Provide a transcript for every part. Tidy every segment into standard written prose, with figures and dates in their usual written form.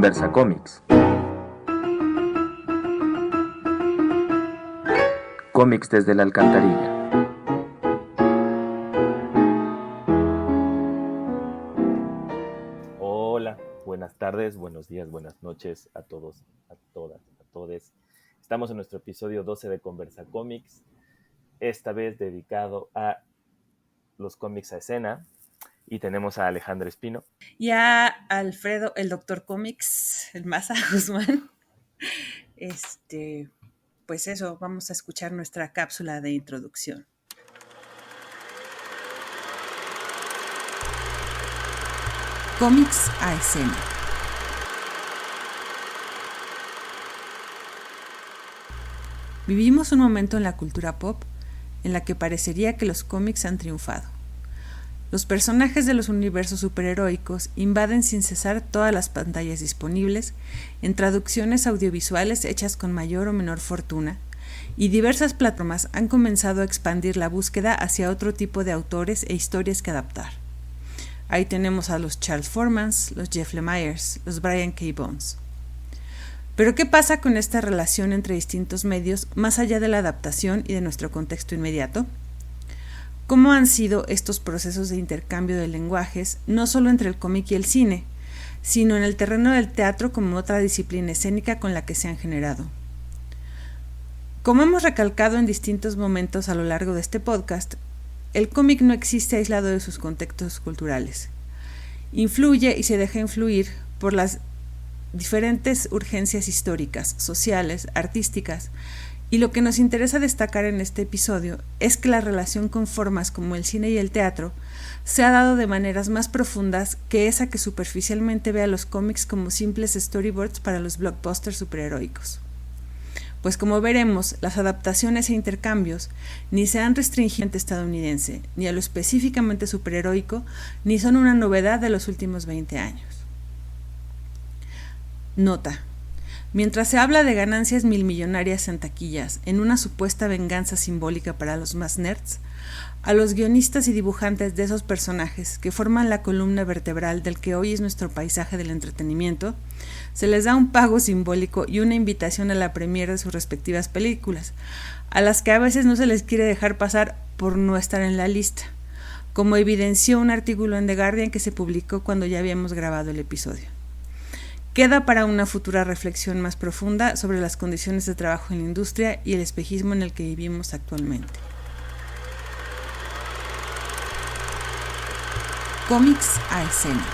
Conversa Cómics. Cómics desde la alcantarilla. Hola, buenas tardes, buenos días, buenas noches a todos, a todas, a todes. Estamos en nuestro episodio 12 de Conversa Cómics, esta vez dedicado a los cómics a escena, y tenemos a Alejandro Espino. Y a Alfredo, el Doctor Cómics, el Maza Guzmán. Pues eso, vamos a escuchar nuestra cápsula de introducción. Cómics a escena. Vivimos un momento en la cultura pop en la que parecería que los cómics han triunfado. Los personajes de los universos superheroicos invaden sin cesar todas las pantallas disponibles en traducciones audiovisuales hechas con mayor o menor fortuna, y diversas plataformas han comenzado a expandir la búsqueda hacia otro tipo de autores e historias que adaptar. Ahí tenemos a los Charles Formans, los Jeff Lemires, los Brian K. Bones. Pero ¿qué pasa con esta relación entre distintos medios más allá de la adaptación y de nuestro contexto inmediato? ¿Cómo han sido estos procesos de intercambio de lenguajes, no solo entre el cómic y el cine, sino en el terreno del teatro como otra disciplina escénica con la que se han generado? Como hemos recalcado en distintos momentos a lo largo de este podcast, el cómic no existe aislado de sus contextos culturales. Influye y se deja influir por las diferentes urgencias históricas, sociales, artísticas, y lo que nos interesa destacar en este episodio es que la relación con formas como el cine y el teatro se ha dado de maneras más profundas que esa que superficialmente ve a los cómics como simples storyboards para los blockbusters superheroicos. Pues como veremos, las adaptaciones e intercambios ni se han restringido al estadounidense, ni a lo específicamente superheroico, ni son una novedad de los últimos 20 años. Nota: mientras se habla de ganancias milmillonarias en taquillas, en una supuesta venganza simbólica para los más nerds, a los guionistas y dibujantes de esos personajes que forman la columna vertebral del que hoy es nuestro paisaje del entretenimiento, se les da un pago simbólico y una invitación a la premiere de sus respectivas películas, a las que a veces no se les quiere dejar pasar por no estar en la lista, como evidenció un artículo en The Guardian que se publicó cuando ya habíamos grabado el episodio. Queda para una futura reflexión más profunda sobre las condiciones de trabajo en la industria y el espejismo en el que vivimos actualmente. Cómics a escena.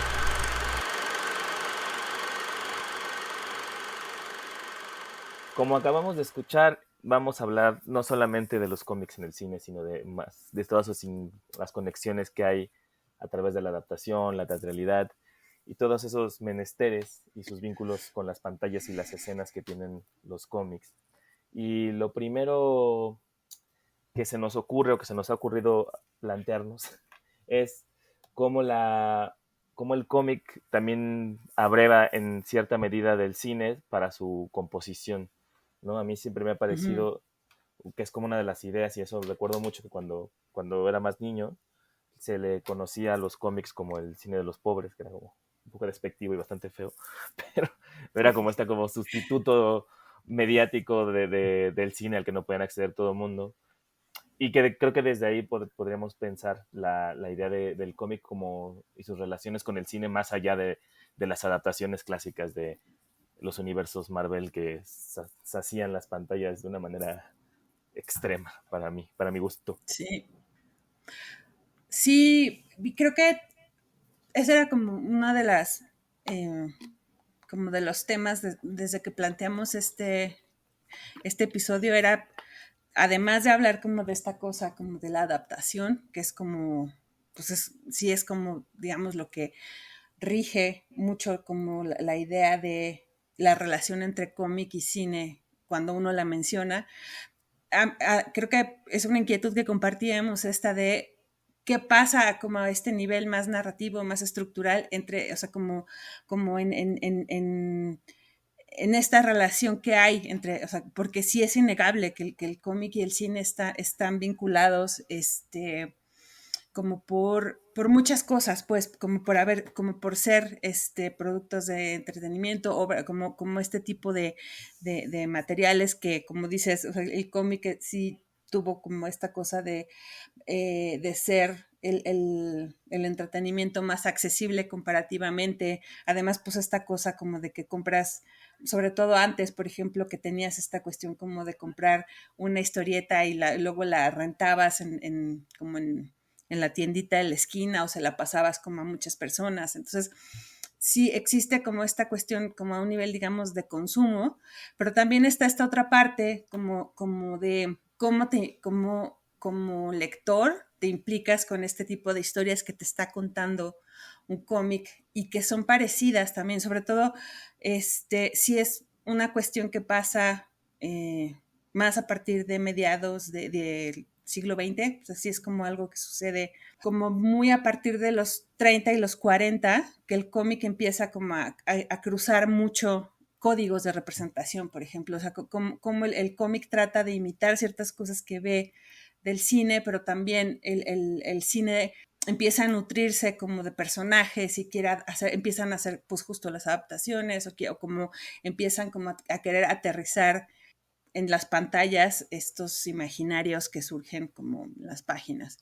Como acabamos de escuchar, vamos a hablar no solamente de los cómics en el cine, sino de todas las conexiones que hay a través de la adaptación, la teatralidad, y todos esos menesteres y sus vínculos con las pantallas y las escenas que tienen los cómics. Y lo primero que se nos ocurre o que se nos ha ocurrido plantearnos es cómo el cómic también abreva en cierta medida del cine para su composición, ¿no? A mí siempre me ha parecido que es como una de las ideas, y eso recuerdo mucho que cuando era más niño se le conocía a los cómics como el cine de los pobres, que era como un poco despectivo y bastante feo, pero era como como sustituto mediático del cine al que no podían acceder todo el mundo, y que creo que desde ahí podríamos pensar la idea del cómic y sus relaciones con el cine más allá de las adaptaciones clásicas de los universos Marvel que hacían las pantallas de una manera extrema para mi gusto. Sí, creo que ese era como una de las, como de los temas desde que planteamos este episodio, era, además de hablar como de esta cosa, como de la adaptación, que es como, pues sí es como, digamos, lo que rige mucho como la idea de la relación entre cómic y cine cuando uno la menciona. Creo que es una inquietud que compartíamos, esta de qué pasa como a este nivel más narrativo, más estructural, entre, o sea, como en esta relación que hay entre, o sea, porque sí es innegable que el cómic y el cine están vinculados, como por muchas cosas, pues, como por ser productos de entretenimiento, obra, como este tipo de materiales que, como dices, o sea, el cómic sí tuvo como esta cosa de ser el entretenimiento más accesible comparativamente. Además, pues esta cosa como de que compras, sobre todo antes, por ejemplo, que tenías esta cuestión como de comprar una historieta y luego la rentabas como en la tiendita de la esquina o se la pasabas como a muchas personas. Entonces, sí existe como esta cuestión como a un nivel, digamos, de consumo, pero también está esta otra parte como de como lector te implicas con este tipo de historias que te está contando un cómic y que son parecidas también, sobre todo si es una cuestión que pasa más a partir de mediados del siglo XX, o sea, sí es como algo que sucede como muy a partir de los 30 y los 40, que el cómic empieza como a cruzar mucho códigos de representación, por ejemplo, o sea, como el cómic trata de imitar ciertas cosas que ve del cine, pero también el cine empieza a nutrirse como de personajes y empiezan a hacer pues justo las adaptaciones o como empiezan como a querer aterrizar en las pantallas estos imaginarios que surgen como en las páginas.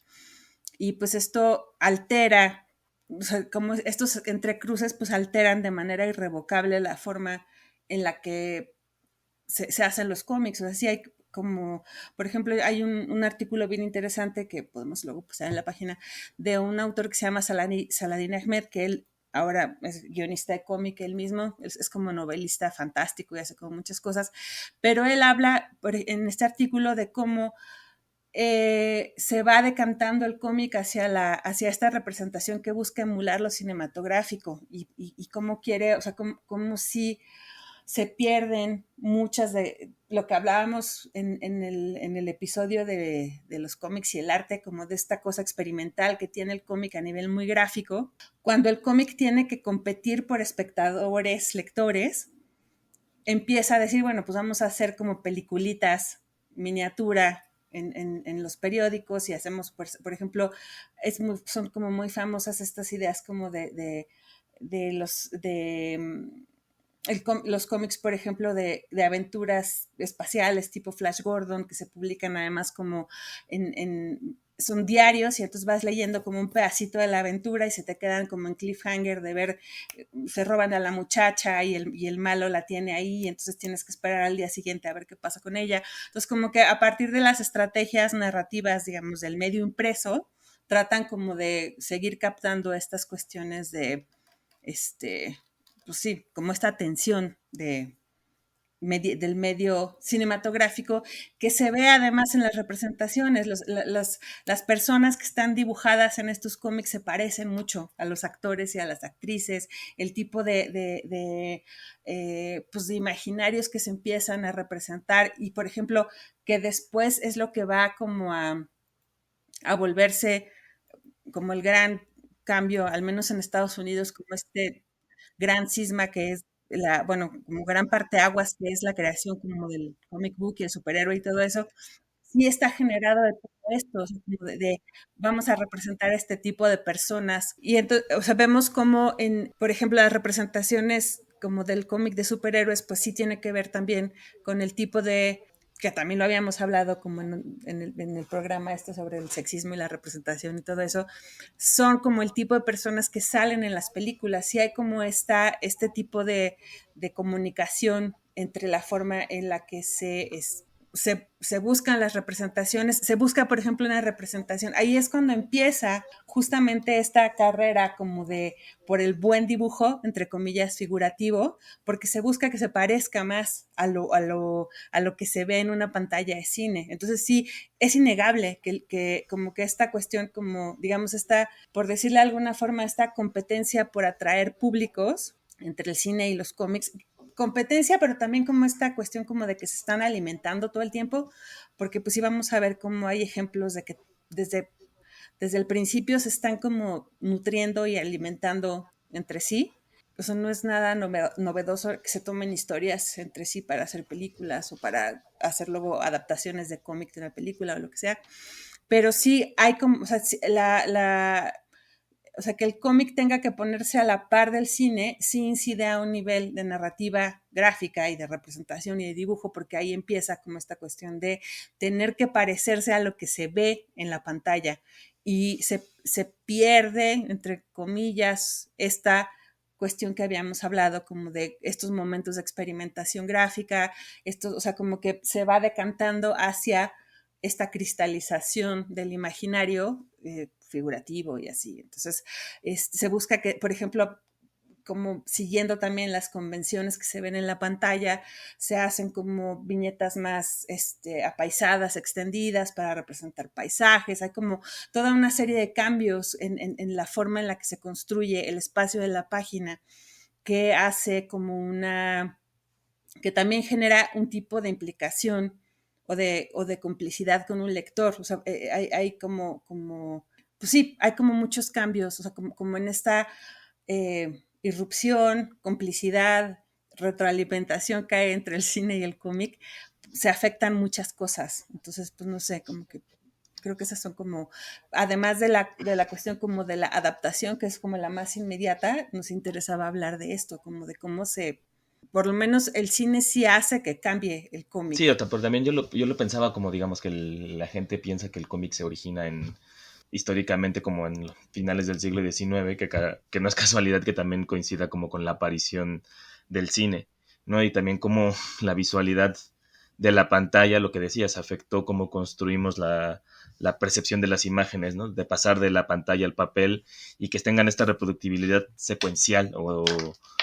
Y pues esto altera, o sea, como estos entrecruces pues alteran de manera irrevocable la forma en la que se hacen los cómics. O sea, sí hay como, por ejemplo, hay un artículo bien interesante que podemos luego pasar en la página de un autor que se llama Saladin Ahmed, que él ahora es guionista de cómic él mismo, es como novelista fantástico y hace como muchas cosas, pero él habla en este artículo de cómo se va decantando el cómic hacia esta representación que busca emular lo cinematográfico y cómo quiere, o sea, como si se pierden muchas de lo que hablábamos en el episodio de los cómics y el arte, como de esta cosa experimental que tiene el cómic a nivel muy gráfico. Cuando el cómic tiene que competir por espectadores, lectores, empieza a decir, bueno, pues vamos a hacer como peliculitas, miniatura, en los periódicos y hacemos, por ejemplo, son como muy famosas estas ideas como de los cómics, por ejemplo, de aventuras espaciales tipo Flash Gordon, que se publican además como son diarios y entonces vas leyendo como un pedacito de la aventura y se te quedan como en cliffhanger de ver, se roban a la muchacha y el malo la tiene ahí y entonces tienes que esperar al día siguiente a ver qué pasa con ella. Entonces como que a partir de las estrategias narrativas, digamos, del medio impreso, tratan como de seguir captando estas cuestiones de, pues sí, como esta tensión del medio cinematográfico que se ve además en las representaciones. Las personas que están dibujadas en estos cómics se parecen mucho a los actores y a las actrices, el tipo pues de imaginarios que se empiezan a representar y, por ejemplo, que después es lo que va como a volverse como el gran cambio, al menos en Estados Unidos, como gran cisma que es bueno, como gran parte aguas que es la creación como del comic book y el superhéroe y todo eso, sí está generado de todo esto, o sea, como vamos a representar este tipo de personas. Y entonces, o sea, vemos como por ejemplo, las representaciones como del cómic de superhéroes, pues sí tiene que ver también con el tipo que también lo habíamos hablado como en el programa sobre el sexismo y la representación y todo eso, son como el tipo de personas que salen en las películas. Sí hay como este tipo de comunicación entre la forma en la que se buscan las representaciones, se busca, por ejemplo, una representación. Ahí es cuando empieza justamente esta carrera como por el buen dibujo, entre comillas, figurativo, porque se busca que se parezca más a lo que se ve en una pantalla de cine. Entonces sí, es innegable que como que esta cuestión, como digamos, por decirle de alguna forma, esta competencia por atraer públicos entre el cine y los cómics, competencia, pero también como esta cuestión como de que se están alimentando todo el tiempo, porque pues sí vamos a ver cómo hay ejemplos de que desde el principio se están como nutriendo y alimentando entre sí. O sea, no es nada novedoso que se tomen historias entre sí para hacer películas o para hacer luego adaptaciones de cómic de una película o lo que sea. pero sí hay como, o sea, o sea, que el cómic tenga que ponerse a la par del cine, sí incide a un nivel de narrativa gráfica y de representación y de dibujo, porque ahí empieza como esta cuestión de tener que parecerse a lo que se ve en la pantalla y se pierde, entre comillas, esta cuestión que habíamos hablado, como de estos momentos de experimentación gráfica, o sea, como que se va decantando hacia esta cristalización del imaginario figurativo y así. Entonces, se busca que, por ejemplo, como siguiendo también las convenciones que se ven en la pantalla, se hacen como viñetas más apaisadas, extendidas para representar paisajes. Hay como toda una serie de cambios en la forma en la que se construye el espacio de la página, que hace como que también genera un tipo de implicación o de complicidad con un lector. O sea, hay pues sí, hay como muchos cambios, o sea, como en esta irrupción, complicidad, retroalimentación que hay entre el cine y el cómic, se afectan muchas cosas. Entonces, pues no sé, como que creo que esas son como, además de la cuestión como de la adaptación, que es como la más inmediata, nos interesaba hablar de esto, como de cómo por lo menos el cine sí hace que cambie el Sí, cómic. pero también yo lo pensaba como, digamos, que la gente piensa que el cómic se origina históricamente como en finales del siglo XIX, que no es casualidad que también coincida como con la aparición del cine, ¿no? Y también como la visualidad de la pantalla, lo que decías, afectó cómo construimos la percepción de las imágenes, ¿no? De pasar de la pantalla al papel y que tengan esta reproductibilidad secuencial o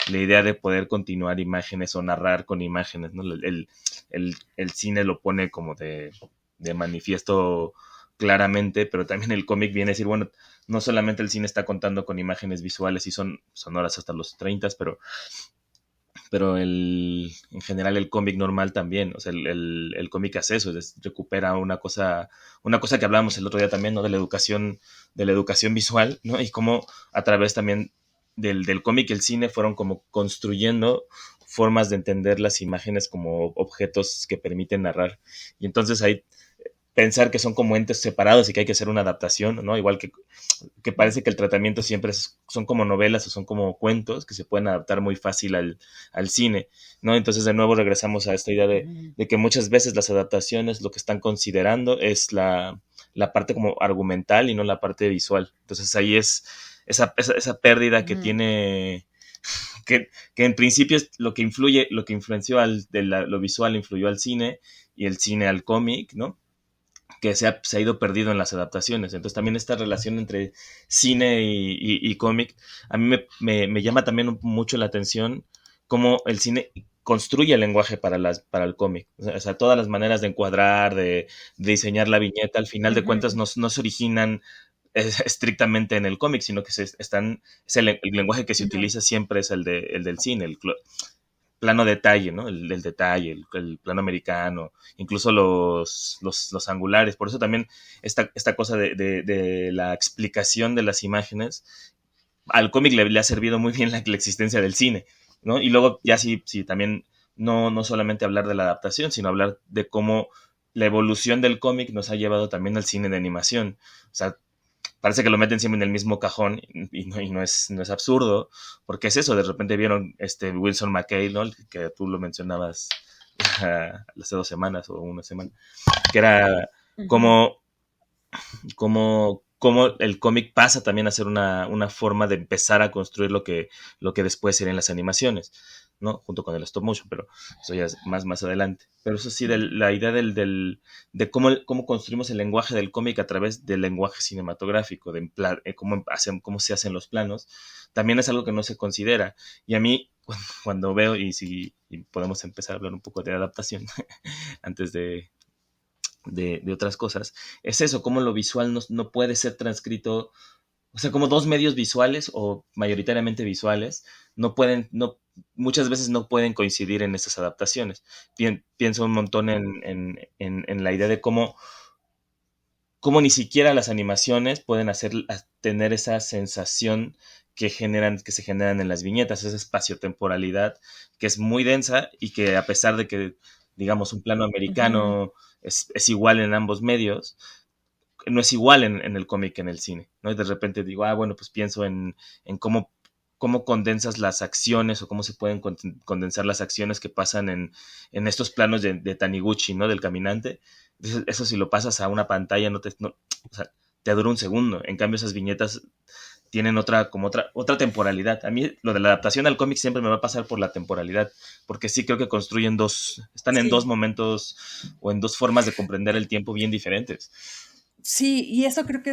la idea de poder continuar imágenes o narrar con imágenes, ¿no? El cine lo pone como de manifiesto claramente, pero también el cómic viene a decir, bueno, no solamente el cine está contando con imágenes visuales y son sonoras hasta los 30, pero en general el cómic normal también, o sea, el cómic hace eso, recupera una cosa que hablábamos el otro día también, ¿no? De la educación visual, ¿no? Y cómo a través también del cómic y el cine fueron como construyendo formas de entender las imágenes como objetos que permiten narrar. Y entonces ahí pensar que son como entes separados y que hay que hacer una adaptación, ¿no? Igual que parece que el tratamiento siempre son como novelas o son como cuentos que se pueden adaptar muy fácil al cine, ¿no? Entonces de nuevo regresamos a esta idea de que muchas veces las adaptaciones lo que están considerando es la parte como argumental y no la parte visual. Entonces ahí es esa pérdida que tiene que en principio es lo que influenció lo visual influyó al cine y el cine al cómic, ¿no? Que se ha ido perdido en las adaptaciones. Entonces también esta relación entre cine y cómic, a mí me llama también mucho la atención cómo el cine construye el lenguaje para el cómic. O sea, todas las maneras de encuadrar, de diseñar la viñeta, al final de cuentas no se originan estrictamente en el cómic, sino que es el lenguaje que se utiliza siempre es el del cine, el plano detalle, ¿no? El detalle, el plano americano, incluso los angulares. Por eso también esta cosa de la explicación de las imágenes, al cómic le ha servido muy bien la existencia del cine, ¿no? Y luego ya sí también no solamente hablar de la adaptación, sino hablar de cómo la evolución del cómic nos ha llevado también al cine de animación. O sea, parece que lo meten siempre en el mismo cajón y no es absurdo, porque es eso, de repente vieron Wilson McKay, ¿no? Que tú lo mencionabas hace 2 semanas o una semana, que era como el cómic pasa también a ser una forma de empezar a construir lo que después serían las animaciones, ¿no? Junto con el stop motion, pero eso ya es más adelante. Pero eso sí, la idea de cómo construimos el lenguaje del cómic a través del lenguaje cinematográfico, cómo se hacen los planos, también es algo que no se considera. Y a mí, cuando veo, y podemos empezar a hablar un poco de adaptación antes de otras cosas, es eso, cómo lo visual no puede ser transcrito, o sea, como dos medios visuales o mayoritariamente visuales muchas veces no pueden coincidir en esas adaptaciones. Pienso un montón en la idea de cómo ni siquiera las animaciones pueden tener esa sensación que se generan en las viñetas, esa espaciotemporalidad que es muy densa y que a pesar de que, digamos, un plano americano es igual en ambos medios, no es igual en el cómic que en el cine, ¿no? Y de repente digo, bueno, pues pienso en cómo condensas las acciones o cómo se pueden condensar las acciones que pasan en estos planos de Taniguchi, ¿no? Del caminante. Entonces, eso si lo pasas a una pantalla o sea, te dura un segundo. En cambio, esas viñetas tienen otra temporalidad. A mí lo de la adaptación al cómic siempre me va a pasar por la temporalidad, porque sí creo que están en dos Sí. momentos o en dos formas de comprender el tiempo bien diferentes. Sí, y eso creo que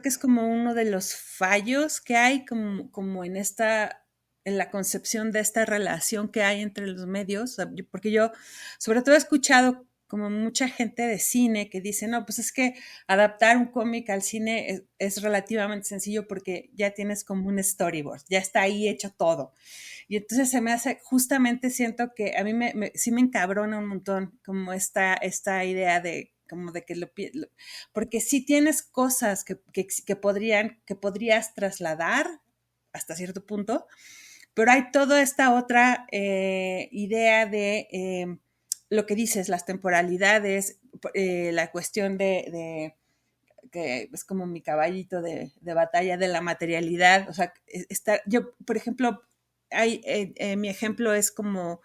es como uno de los fallos que hay como en la concepción de esta relación que hay entre los medios, porque yo sobre todo he escuchado como mucha gente de cine que dice, no, pues es que adaptar un cómic al cine es relativamente sencillo porque ya tienes como un storyboard, ya está ahí hecho todo. Y entonces se me hace, justamente siento que a mí sí me encabrona un montón como esta idea de como de que porque sí tienes cosas que podrías trasladar hasta cierto punto, pero hay toda esta otra idea de lo que dices, las temporalidades, la cuestión de que es como mi caballito de batalla de la materialidad, o sea, yo, por ejemplo, mi ejemplo es como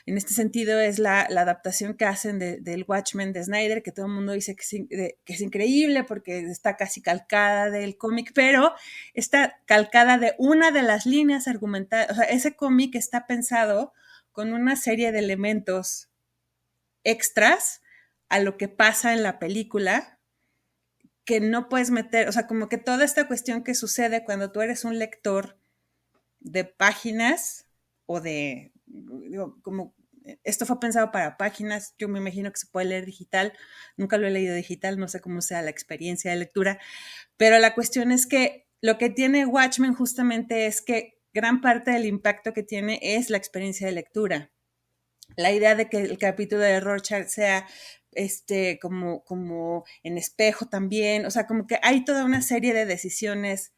en este sentido es la adaptación que hacen del Watchmen de Snyder, que todo el mundo dice que es increíble porque está casi calcada del cómic, pero está calcada de una de las líneas argumentales. O sea, ese cómic está pensado con una serie de elementos extras a lo que pasa en la película que no puedes meter, o sea, como que toda esta cuestión que sucede cuando tú eres un lector de páginas o digo, como esto fue pensado para páginas, yo me imagino que se puede leer digital, nunca lo he leído digital, no sé cómo sea la experiencia de lectura, pero la cuestión es que lo que tiene Watchmen justamente es que gran parte del impacto que tiene es la experiencia de lectura. La idea de que el capítulo de Rorschach sea como en espejo también, o sea, como que hay toda una serie de decisiones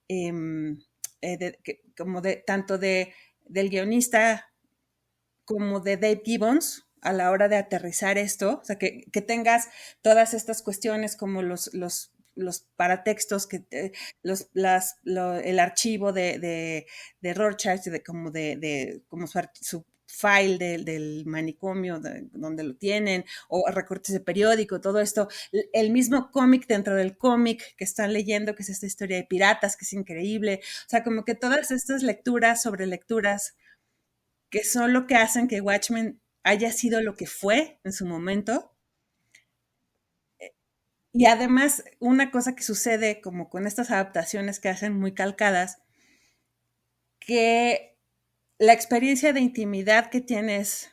eh, como de tanto del guionista como de Dave Gibbons a la hora de aterrizar esto, o sea, que tengas todas estas cuestiones como los paratextos, el archivo de Rorschach, como su file del manicomio donde lo tienen, o recortes de periódico, todo esto, el mismo cómic dentro del cómic que están leyendo, que es esta historia de piratas, que es increíble, o sea, como que todas estas lecturas sobre lecturas que son lo que hacen que Watchmen haya sido lo que fue en su momento. Y además, una cosa que sucede como con estas adaptaciones que hacen muy calcadas, que la experiencia de intimidad que tienes,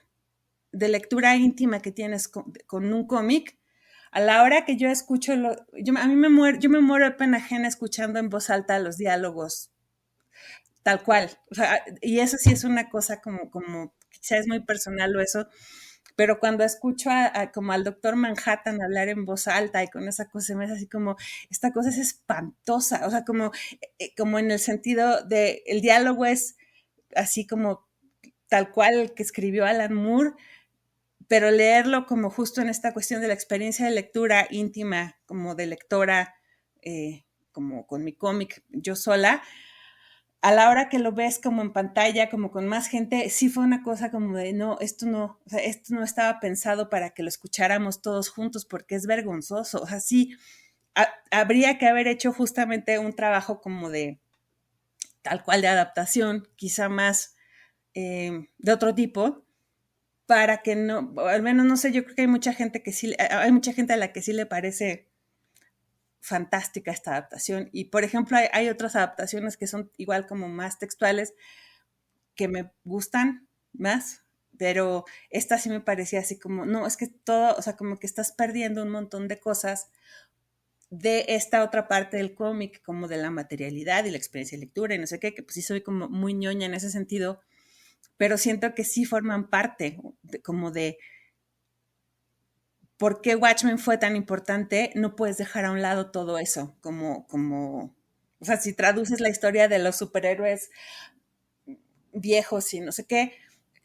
de lectura íntima que tienes con un cómic, a la hora que yo escucho, yo me muero de pena ajena escuchando en voz alta los diálogos tal cual. O sea, y eso sí es una cosa como quizás es muy personal o eso, pero cuando escucho como al doctor Manhattan hablar en voz alta y con esa cosa, me es así como, esta cosa es espantosa, o sea, como en el sentido de, el diálogo es así como tal cual el que escribió Alan Moore, pero leerlo como justo en esta cuestión de la experiencia de lectura íntima, como de lectora, como con mi cómic yo sola, a la hora que lo ves como en pantalla, como con más gente, sí fue una cosa como de, no, o sea, esto no estaba pensado para que lo escucháramos todos juntos porque es vergonzoso. O sea, sí, habría que haber hecho justamente un trabajo como de tal cual de adaptación, quizá más de otro tipo, para que no, al menos no sé, yo creo que hay mucha gente hay mucha gente a la que sí le parece fantástica esta adaptación. Y por ejemplo, hay otras adaptaciones que son igual como más textuales que me gustan más, pero esta sí me parecía así como, no, es que todo, o sea, como que estás perdiendo un montón de cosas de esta otra parte del cómic, como de la materialidad y la experiencia de lectura y no sé qué, que pues sí soy como muy ñoña en ese sentido, pero siento que sí forman parte como de por qué Watchmen fue tan importante, no puedes dejar a un lado todo eso, o sea, si traduces la historia de los superhéroes viejos y no sé qué,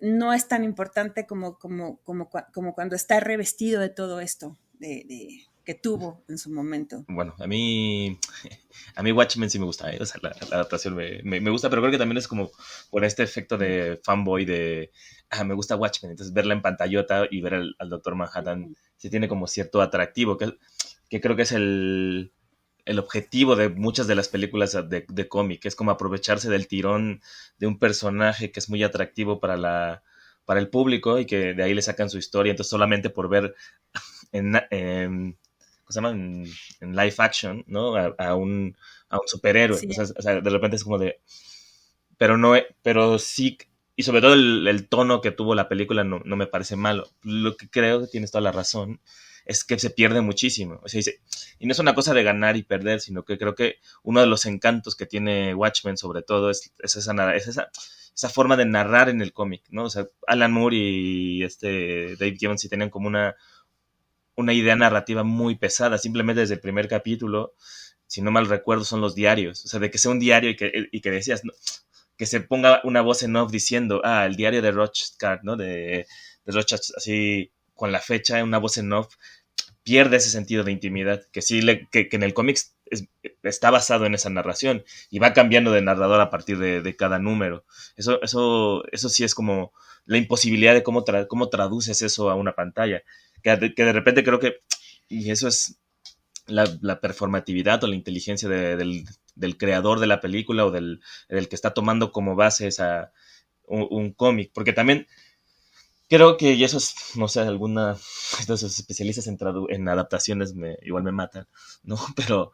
no es tan importante como cuando está revestido de todo esto, que tuvo en su momento. Bueno, a mí Watchmen sí me gusta, ¿eh? O sea, la adaptación me gusta, pero creo que también es como por este efecto de fanboy de, me gusta Watchmen, entonces verla en pantallota y ver al Doctor Manhattan sí tiene como cierto atractivo, que creo que es el objetivo de muchas de las películas de cómic, es como aprovecharse del tirón de un personaje que es muy atractivo para el público y que de ahí le sacan su historia, entonces solamente por ver en ¿cómo se llama? En live action, ¿no? A un superhéroe. Sí. O sea, de repente es como de. Pero no, pero sí, y sobre todo el tono que tuvo la película no me parece malo. Lo que creo que tienes toda la razón es que se pierde muchísimo. O sea, y no es una cosa de ganar y perder, sino que creo que uno de los encantos que tiene Watchmen, sobre todo, es esa forma de narrar en el cómic, ¿no? O sea, Alan Moore y Dave Gibbons sí tenían como una idea narrativa muy pesada, simplemente desde el primer capítulo, si no mal recuerdo, son los diarios, o sea, de que sea un diario y que decías, ¿no? Que se ponga una voz en off diciendo, el diario de Rothschild, ¿no? De Rothschild, así, con la fecha, una voz en off, pierde ese sentido de intimidad, que sí, que en el cómic está basado en esa narración y va cambiando de narrador a partir de cada número. Eso sí es como la imposibilidad de cómo traduces eso a una pantalla. Que de repente creo que, y eso es la performatividad o la inteligencia del creador de la película o del que está tomando como base un cómic, porque también creo que, y eso es, no sé, de esos especialistas en adaptaciones igual me matan, ¿no? Pero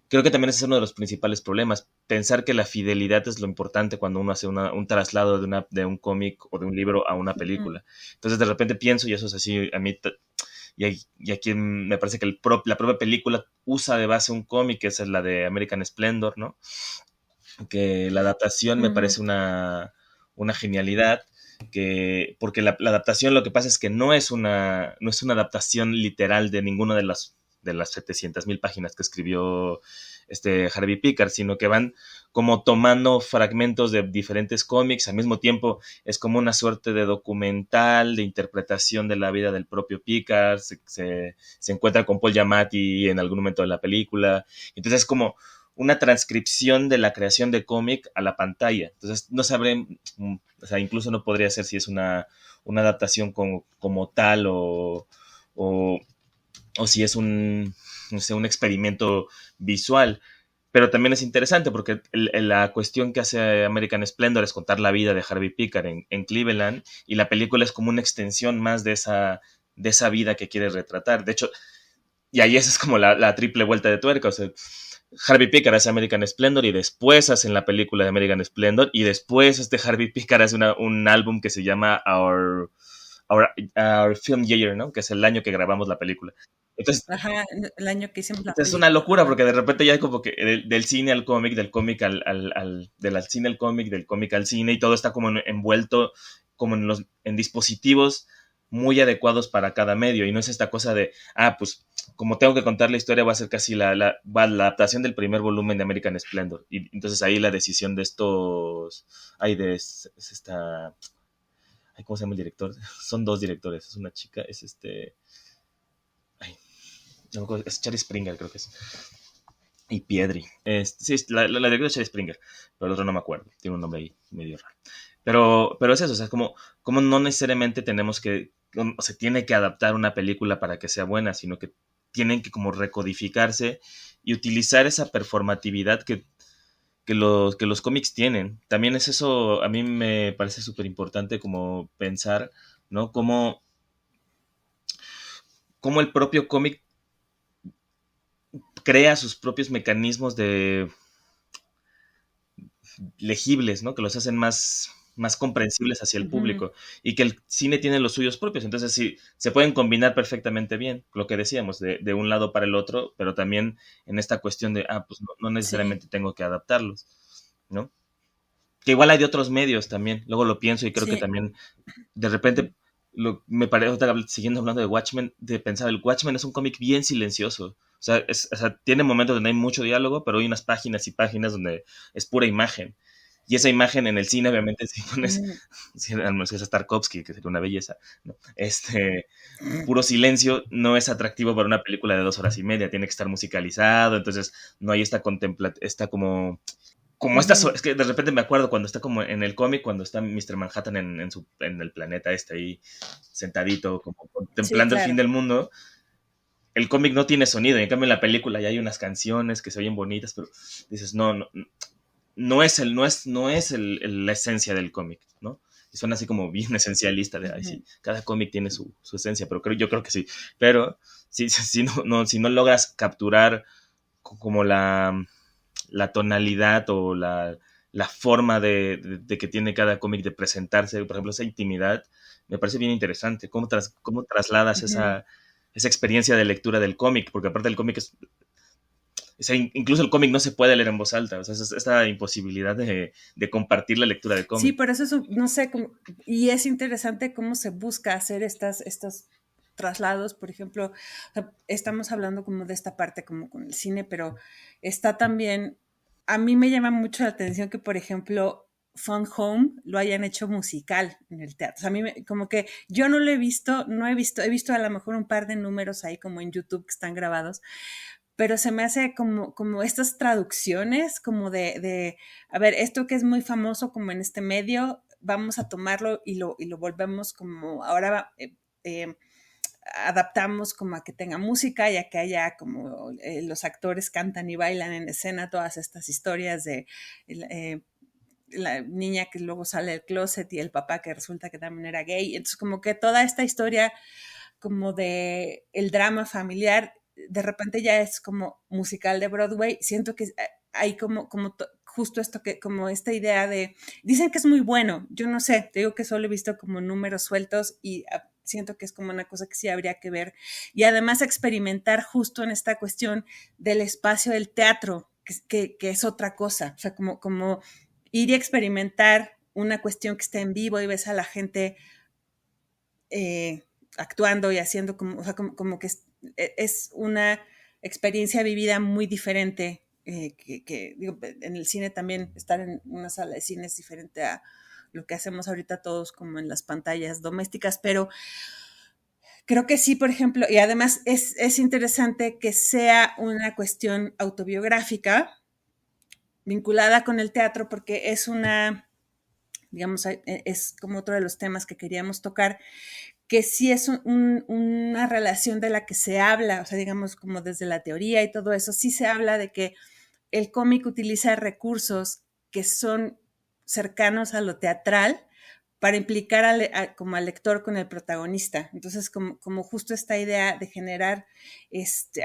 creo que también ese es uno de los principales problemas, pensar que la fidelidad es lo importante cuando uno hace un traslado de un cómic o de un libro a una película. Entonces de repente pienso, y eso es así, a mí y aquí me parece que la propia película usa de base un cómic, que es la de American Splendor, ¿no? Que la adaptación me parece una genialidad, porque la adaptación lo que pasa es que no es una adaptación literal de ninguna de las 700,000 páginas que escribió Harvey Pekar, sino que van como tomando fragmentos de diferentes cómics, al mismo tiempo es como una suerte de documental, de interpretación de la vida del propio Pekar, se encuentra con Paul Giamatti en algún momento de la película, entonces es como una transcripción de la creación de cómic a la pantalla, entonces no sabré, o sea, incluso no podría ser si es una adaptación como tal o si es no sé, un experimento visual. Pero también es interesante porque la cuestión que hace American Splendor es contar la vida de Harvey Pekar en Cleveland, y la película es como una extensión más de esa vida que quiere retratar. De hecho, y ahí esa es como la triple vuelta de tuerca. O sea, Harvey Pekar hace American Splendor y después hacen la película de American Splendor y después Harvey Pekar hace un álbum que se llama Our Film Year, ¿no? Que es el año que grabamos la película. Entonces, el año que hicimos la es una locura porque de repente ya hay como que del cine al cómic, del cómic del cine al cómic, del cómic al cine, y todo está como envuelto como en dispositivos muy adecuados para cada medio, y no es esta cosa de, pues como tengo que contar la historia, va a ser casi la adaptación del primer volumen de American Splendor, y entonces ahí la decisión de ¿cómo se llama el director? Son dos directores, es una chica, es Cherry Springer, creo que es. Y Piedri. Sí, la directora es Cherry Springer, pero el otro no me acuerdo. Tiene un nombre ahí medio raro. Pero es eso, o sea, como no necesariamente se tiene que adaptar una película para que sea buena, sino que tienen que como recodificarse y utilizar esa performatividad que los cómics tienen. También es eso, a mí me parece súper importante como pensar, ¿no? Cómo el propio cómic crea sus propios mecanismos legibles, ¿no? Que los hacen más comprensibles hacia el público, y que el cine tiene los suyos propios, entonces sí, se pueden combinar perfectamente bien, lo que decíamos, de un lado para el otro, pero también en esta cuestión de, pues no necesariamente tengo que adaptarlos, ¿no? Que igual hay de otros medios también, luego lo pienso y creo que también, de repente, me parece, siguiendo hablando de Watchmen, de pensar, el Watchmen es un cómic bien silencioso. O sea, tiene momentos donde hay mucho diálogo, pero hay unas páginas y páginas donde es pura imagen. Y esa imagen en el cine, obviamente, si pones, Mm. si al menos es Tarkovsky, que sería una belleza, ¿no? Puro silencio no es atractivo para una película de 2 horas y media, tiene que estar musicalizado, entonces no hay esta como estas, Ujú. es que de repente me acuerdo cuando está como en el cómic, cuando está Mr. Manhattan en el planeta ahí sentadito, como Sí, contemplando el fin claro. del mundo. El cómic no tiene sonido, y en cambio en la película ya hay unas canciones que se oyen bonitas, pero dices, no es la esencia del cómic, ¿no? Y suena así como bien esencialista de, ay, Ujú. sí, cada cómic tiene su esencia, pero yo creo que sí. Pero si no logras capturar como la tonalidad o la forma de que tiene cada cómic de presentarse, por ejemplo, esa intimidad, me parece bien interesante. ¿Cómo trasladas Ujú. esa experiencia de lectura del cómic? Porque aparte del cómic incluso el cómic no se puede leer en voz alta, o sea, es esta imposibilidad de compartir la lectura del Sí, cómic. por eso, no sé, y es interesante cómo se busca hacer estos traslados, por ejemplo, o sea, estamos hablando como de esta parte como con el cine, pero está también, a mí me llama mucho la atención que, por ejemplo, Fun Home lo hayan hecho musical en el teatro. O sea, como que yo no lo he visto, he visto a lo mejor un par de números ahí como en YouTube que están grabados, pero se me hace como estas traducciones, como a ver, esto que es muy famoso como en este medio, vamos a tomarlo y lo volvemos como, ahora adaptamos como a que tenga música y a que haya como los actores cantan y bailan en escena todas estas historias de la niña que luego sale del closet y el papá que resulta que también era gay. Entonces como que toda esta historia como de el drama familiar, de repente ya es como musical de Broadway. Siento que hay justo esto que, como esta idea de, dicen que es muy bueno, yo no sé, te digo que solo he visto como números sueltos y siento que es como una cosa que sí habría que ver. Y además experimentar justo en esta cuestión del espacio del teatro, que es otra cosa, o sea, como ir y experimentar una cuestión que está en vivo y ves a la gente eh, actuando y haciendo como, o sea, como que es una experiencia vivida muy diferente. Digo, en el cine también estar en una sala de cine es diferente a lo que hacemos ahorita todos como en las pantallas domésticas, pero creo que sí, por ejemplo, y además es interesante que sea una cuestión autobiográfica vinculada con el teatro porque es una, digamos, es como otro de los temas que queríamos tocar, que sí es una relación de la que se habla, o sea, digamos, como desde la teoría y todo eso, sí se habla de que el cómic utiliza recursos que son cercanos a lo teatral para implicar como al lector con el protagonista. Entonces, como justo esta idea de generar,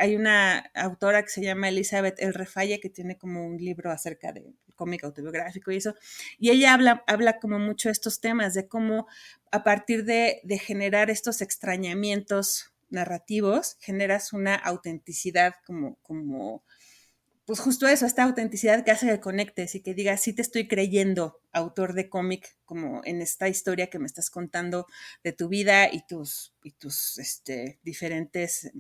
hay una autora que se llama Elizabeth El Refalle, que tiene como un libro acerca de cómic autobiográfico y eso, y ella habla como mucho de estos temas, de cómo a partir de generar estos extrañamientos narrativos, generas una autenticidad como pues justo eso, esta autenticidad que hace que conectes y que digas, sí te estoy creyendo, autor de cómic, como en esta historia que me estás contando de tu vida y tus diferentes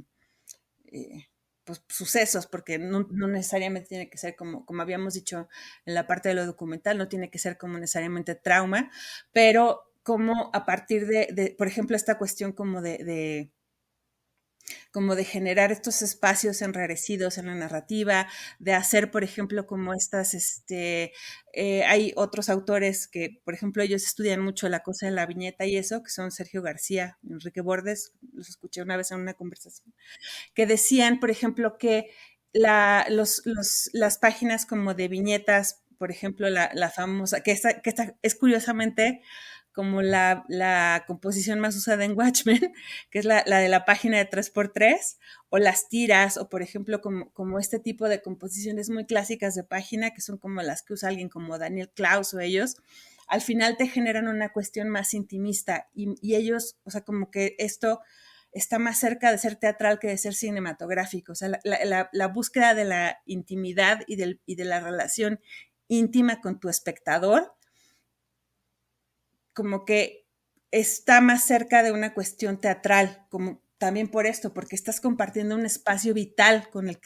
eh, pues, sucesos, porque no necesariamente tiene que ser como habíamos dicho en la parte de lo documental, no tiene que ser como necesariamente trauma, pero como a partir por ejemplo, esta cuestión como de generar estos espacios enrarecidos en la narrativa, de hacer, por ejemplo, como hay otros autores que, por ejemplo, ellos estudian mucho la cosa de la viñeta y eso, que son Sergio García, Enrique Bordes, los escuché una vez en una conversación, que decían, por ejemplo, que las páginas como de viñetas, por ejemplo, la famosa, que esta es curiosamente como la composición más usada en Watchmen, que es la de la página de 3x3, o las tiras, o por ejemplo, como este tipo de composiciones muy clásicas de página, que son como las que usa alguien como Daniel Klaus o ellos, al final te generan una cuestión más intimista y ellos, o sea, como que esto está más cerca de ser teatral que de ser cinematográfico. O sea, la búsqueda de la intimidad y de la relación íntima con tu espectador, como que está más cerca de una cuestión teatral, como también por esto, porque estás compartiendo un espacio vital con el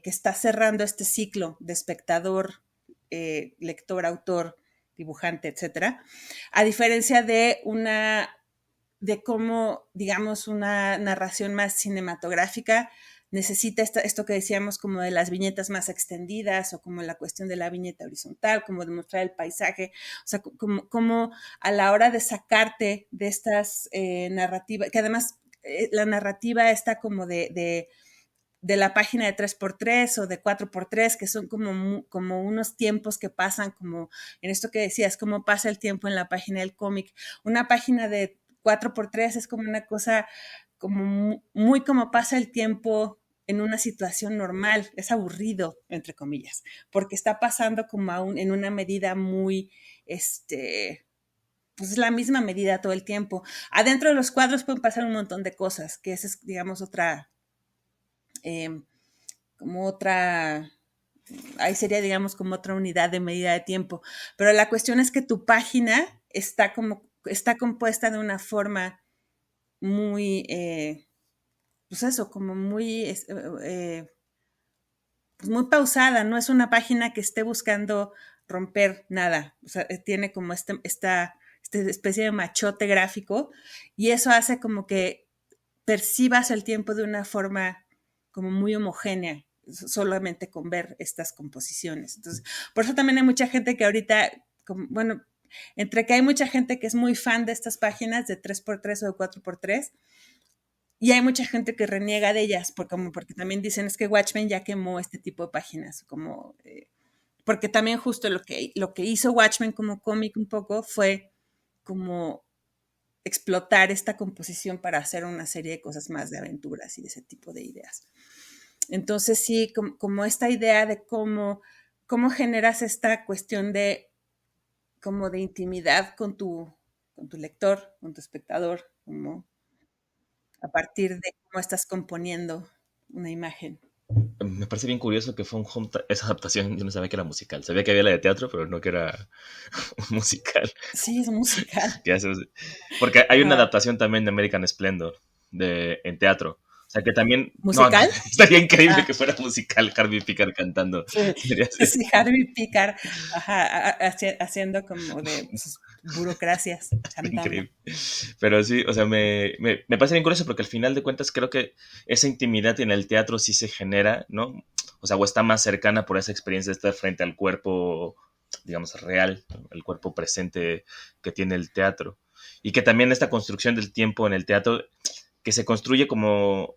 que está cerrando este ciclo de espectador lector, autor, dibujante, etcétera, a diferencia de cómo, digamos, una narración más cinematográfica necesita esto que decíamos como de las viñetas más extendidas o como la cuestión de la viñeta horizontal, como de mostrar el paisaje, o sea, como a la hora de sacarte de estas narrativas, que además la narrativa está como de la página de 3x3 o de 4x3, que son como unos tiempos que pasan, como en esto que decías, cómo pasa el tiempo en la página del cómic. Una página de 4x3 es como una cosa como muy como pasa el tiempo en una situación normal, es aburrido, entre comillas, porque está pasando como en una medida muy, pues es la misma medida todo el tiempo. Adentro de los cuadros pueden pasar un montón de cosas, que esa es, digamos, ahí sería, digamos, como otra unidad de medida de tiempo. Pero la cuestión es que tu página está compuesta de una forma muy, pues eso, como muy, pues muy pausada, no es una página que esté buscando romper nada, o sea, tiene como esta especie de machote gráfico y eso hace como que percibas el tiempo de una forma como muy homogénea, solamente con ver estas composiciones. Entonces, por eso también hay mucha gente que ahorita, bueno, entre que hay mucha gente que es muy fan de estas páginas de 3x3 o de 4x3, y hay mucha gente que reniega de ellas, porque también dicen es que Watchmen ya quemó este tipo de páginas, porque también justo lo que hizo Watchmen como cómic un poco fue como explotar esta composición para hacer una serie de cosas más de aventuras y de ese tipo de ideas. Entonces sí, como esta idea de cómo generas esta cuestión como de intimidad con tu lector, con tu espectador, como a partir de cómo estás componiendo una imagen. Me parece bien curioso que fue esa adaptación. Yo no sabía que era musical. Sabía que había la de teatro, pero no que era un musical. Sí, es musical. Porque hay una adaptación también de American Splendor en teatro. O sea que también... ¿Musical? No, estaría increíble que fuera musical, Harvey Picar cantando. Sí, Harvey Picar haciendo como de sus burocracias. Increíble. Pero sí, o sea, me parece bien curioso porque al final de cuentas creo que esa intimidad en el teatro sí se genera, ¿no? O sea, o está más cercana por esa experiencia de estar frente al cuerpo, digamos, real, ¿no? El cuerpo presente que tiene el teatro. Y que también esta construcción del tiempo en el teatro, que se construye como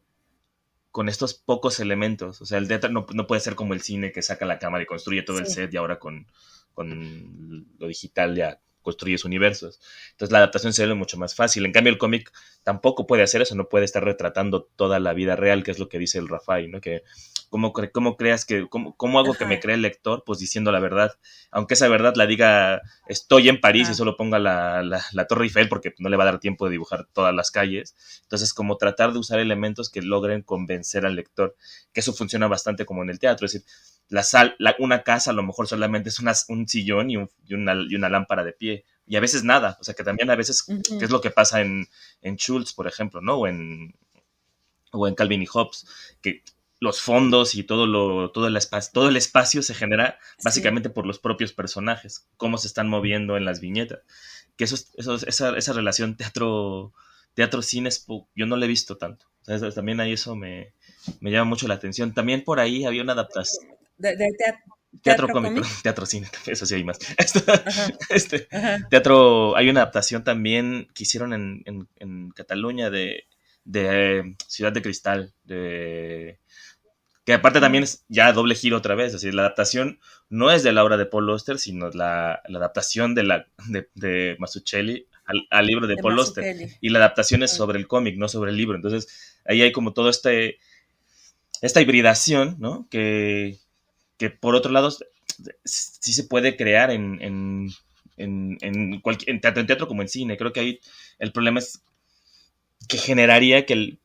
con estos pocos elementos. O sea, el teatro no puede ser como el cine que saca la cámara y construye todo el set y ahora con lo digital ya construyes universos. Entonces la adaptación se ve mucho más fácil. En cambio el cómic tampoco puede hacer eso, no puede estar retratando toda la vida real, que es lo que dice el Rafai, ¿no? Que cómo hago que me cree el lector, pues diciendo la verdad, aunque esa verdad la diga estoy en París y solo ponga la Torre Eiffel porque no le va a dar tiempo de dibujar todas las calles. Entonces como tratar de usar elementos que logren convencer al lector, que eso funciona bastante como en el teatro, es decir, una casa a lo mejor solamente es un sillón y una lámpara de pie, y a veces nada, o sea que también a veces, que es lo que pasa en Schultz, por ejemplo, ¿no? O en Calvin y Hobbes, que los fondos y todo el espacio se genera básicamente por los propios personajes, cómo se están moviendo en las viñetas, que esa relación teatro-cine yo no la he visto tanto, o sea, también ahí eso me llama mucho la atención. También por ahí había una adaptación de teatro cómico, teatro cine, eso sí hay más. Teatro, hay una adaptación también que hicieron en Cataluña de Ciudad de Cristal, que aparte también es ya doble giro otra vez, así la adaptación no es de la obra de Paul Auster, sino la adaptación de Mazzucchelli al libro de Paul Auster, y la adaptación es sobre el cómic, no sobre el libro. Entonces ahí hay como todo esta hibridación, ¿no? Que por otro lado sí se puede crear en teatro como en cine. Creo que ahí el problema es que generaría que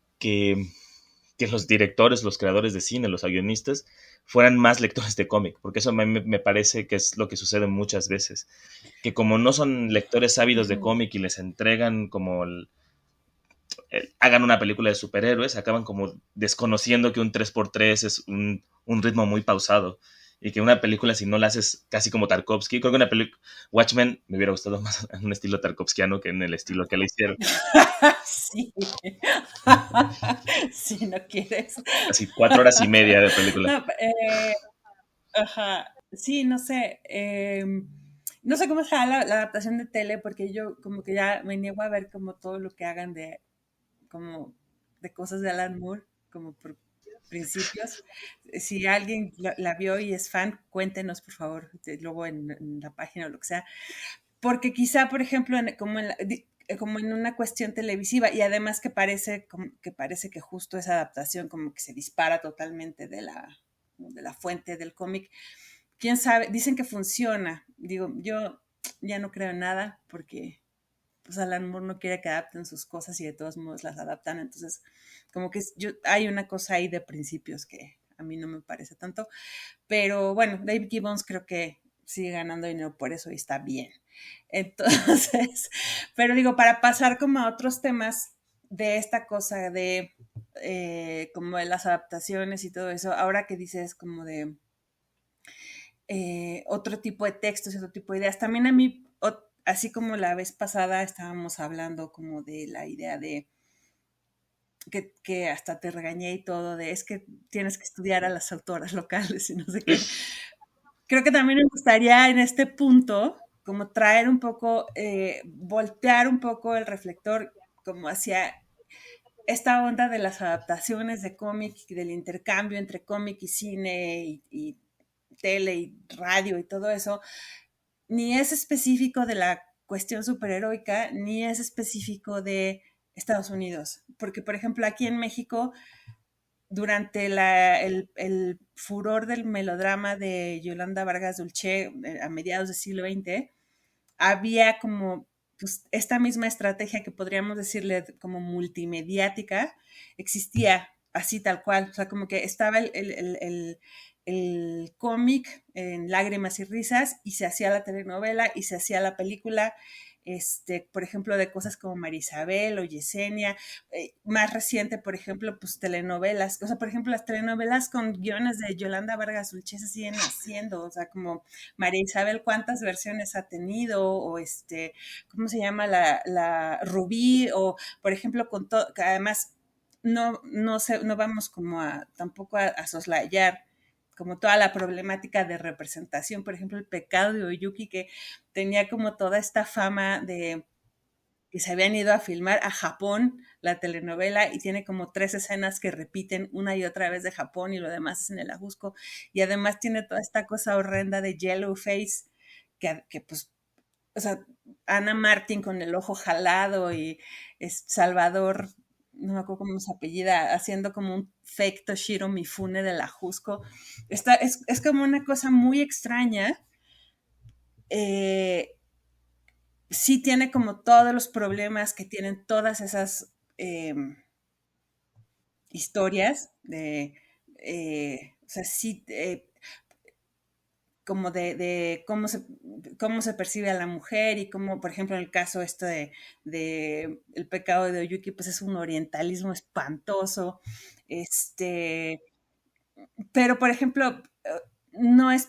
los directores, los creadores de cine, los guionistas fueran más lectores de cómic, porque eso me parece que es lo que sucede muchas veces, que como no son lectores ávidos de cómic y les entregan como hagan una película de superhéroes, acaban como desconociendo que un 3x3 es un ritmo muy pausado y que una película, si no la haces casi como Tarkovsky, creo que una película, Watchmen me hubiera gustado más en un estilo tarkovskiano que en el estilo que le hicieron. Sí. Si no quieres. Así 4 horas y media de película. No, ajá. Sí, no sé. No sé cómo será la adaptación de tele, porque yo como que ya me niego a ver como todo lo que hagan como de cosas de Alan Moore, como por principios. Si alguien la vio y es fan, cuéntenos, por favor, luego en la página o lo que sea. Porque quizá, por ejemplo, como en una cuestión televisiva, y además que parece que justo esa adaptación como que se dispara totalmente de la fuente del cómic. Quién sabe, dicen que funciona. Digo, yo ya no creo en nada porque pues Alan Moore no quiere que adapten sus cosas y de todos modos las adaptan. Entonces, como que hay una cosa ahí de principios que a mí no me parece tanto. Pero bueno, David Gibbons creo que sigue ganando dinero por eso y está bien. Entonces, pero digo, para pasar como a otros temas de esta cosa de como de las adaptaciones y todo eso, ahora que dices como de otro tipo de textos y otro tipo de ideas, también a mí, así como la vez pasada estábamos hablando como de la idea de que hasta te regañé y todo, de es que tienes que estudiar a las autoras locales y no sé qué. Creo que también me gustaría en este punto como traer un poco, voltear un poco el reflector como hacia esta onda de las adaptaciones de cómic y del intercambio entre cómic y cine y tele y radio y todo eso, ni es específico de la cuestión superheroica, ni es específico de Estados Unidos. Porque, por ejemplo, aquí en México, durante el furor del melodrama de Yolanda Vargas Dulce a mediados del siglo XX, había como pues, esta misma estrategia que podríamos decirle como multimediática, existía así tal cual, o sea, como que estaba el cómic en lágrimas y risas y se hacía la telenovela y se hacía la película, por ejemplo, de cosas como Marisabel o Yesenia, más reciente, por ejemplo, pues telenovelas, o sea, por ejemplo, las telenovelas con guiones de Yolanda Vargas Dulce se siguen haciendo, o sea, como María Isabel, ¿cuántas versiones ha tenido? O ¿cómo se llama? La Rubí, o por ejemplo, con todo, que además no vamos como tampoco a soslayar como toda la problemática de representación, por ejemplo, el pecado de Oyuki, que tenía como toda esta fama de que se habían ido a filmar a Japón la telenovela y tiene como 3 escenas que repiten una y otra vez de Japón y lo demás es en el Ajusco. Y además tiene toda esta cosa horrenda de Yellow Face, que pues, o sea, Ana Martín con el ojo jalado y Salvador, no me acuerdo cómo se apellida, haciendo como un fake Toshiro Mifune del Ajusco. Es como una cosa muy extraña. Eh, sí tiene como todos los problemas que tienen todas esas historias o sea, sí, como de cómo se percibe a la mujer y cómo, por ejemplo, en el caso de el pecado de Oyuki, pues es un orientalismo espantoso, pero por ejemplo, no es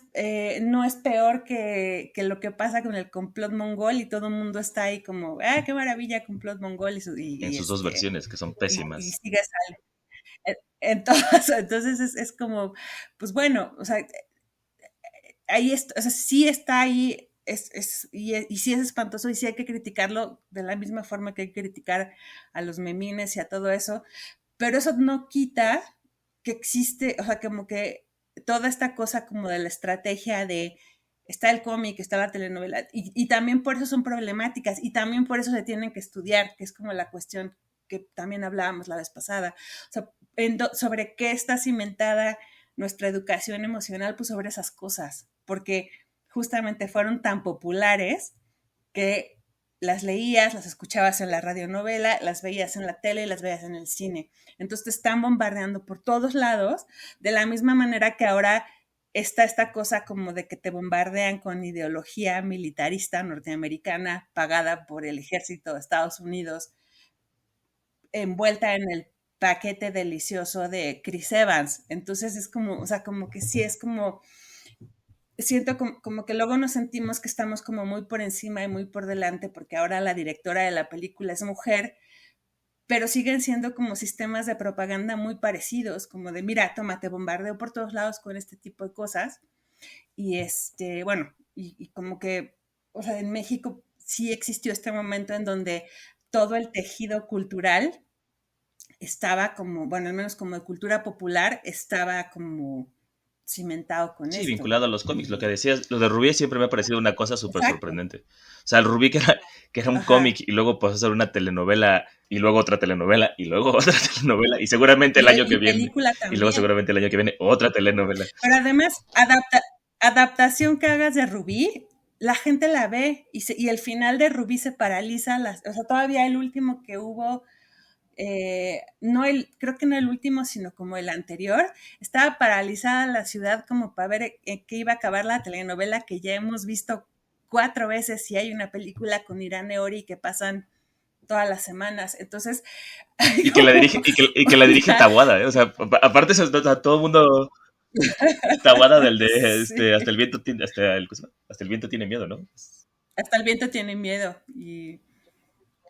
peor que lo que pasa con el complot mongol y todo el mundo está ahí como, qué maravilla, complot mongol En sus 2 versiones, que son y pésimas. sigue saliendo. Entonces es como, pues bueno, o sea, ahí o sea, sí está ahí, y sí es espantoso y sí hay que criticarlo de la misma forma que hay que criticar a los memines y a todo eso, pero eso no quita que existe, o sea, como que toda esta cosa como de la estrategia de está el cómic, está la telenovela, y también por eso son problemáticas, y también por eso se tienen que estudiar, que es como la cuestión que también hablábamos la vez pasada, o sea, sobre qué está cimentada nuestra educación emocional, pues sobre esas cosas, porque justamente fueron tan populares que las leías, las escuchabas en la radionovela, las veías en la tele y las veías en el cine. Entonces te están bombardeando por todos lados, de la misma manera que ahora está esta cosa como de que te bombardean con ideología militarista norteamericana pagada por el ejército de Estados Unidos, envuelta en el paquete delicioso de Chris Evans. Entonces es como, o sea, como que sí es como siento como que luego nos sentimos que estamos como muy por encima y muy por delante porque ahora la directora de la película es mujer, pero siguen siendo como sistemas de propaganda muy parecidos, como de, mira, toma, te bombardeo por todos lados con este tipo de cosas. Y bueno, y como que, o sea, en México sí existió este momento en donde todo el tejido cultural estaba como, bueno, al menos como de cultura popular, estaba como cimentado con Sí, esto. vinculado a los cómics. Lo que decías, lo de Rubí siempre me ha parecido una cosa súper Exacto. sorprendente. O sea, el Rubí que era un Ajá. cómic y luego pasó a ser una telenovela y luego otra telenovela y luego otra telenovela y seguramente el año que Y viene película y luego también. seguramente el año que viene otra telenovela. Pero además, adaptación que hagas de Rubí, la gente la ve y el final de Rubí se paraliza. O sea, todavía el último que hubo, no creo que no el último, sino como el anterior, estaba paralizada la ciudad como para ver qué iba a acabar la telenovela que ya hemos visto 4 veces y hay una película con Irán Neori que pasan todas las semanas. Entonces, hay Y que la dirige, como y que la dirige una... Tawada, ¿eh? O sea, aparte eso, o sea, todo el mundo Tawada del de Sí. hasta el viento tiene, ¿cómo se llama? Hasta el viento tiene miedo, ¿no? Hasta el viento tiene miedo y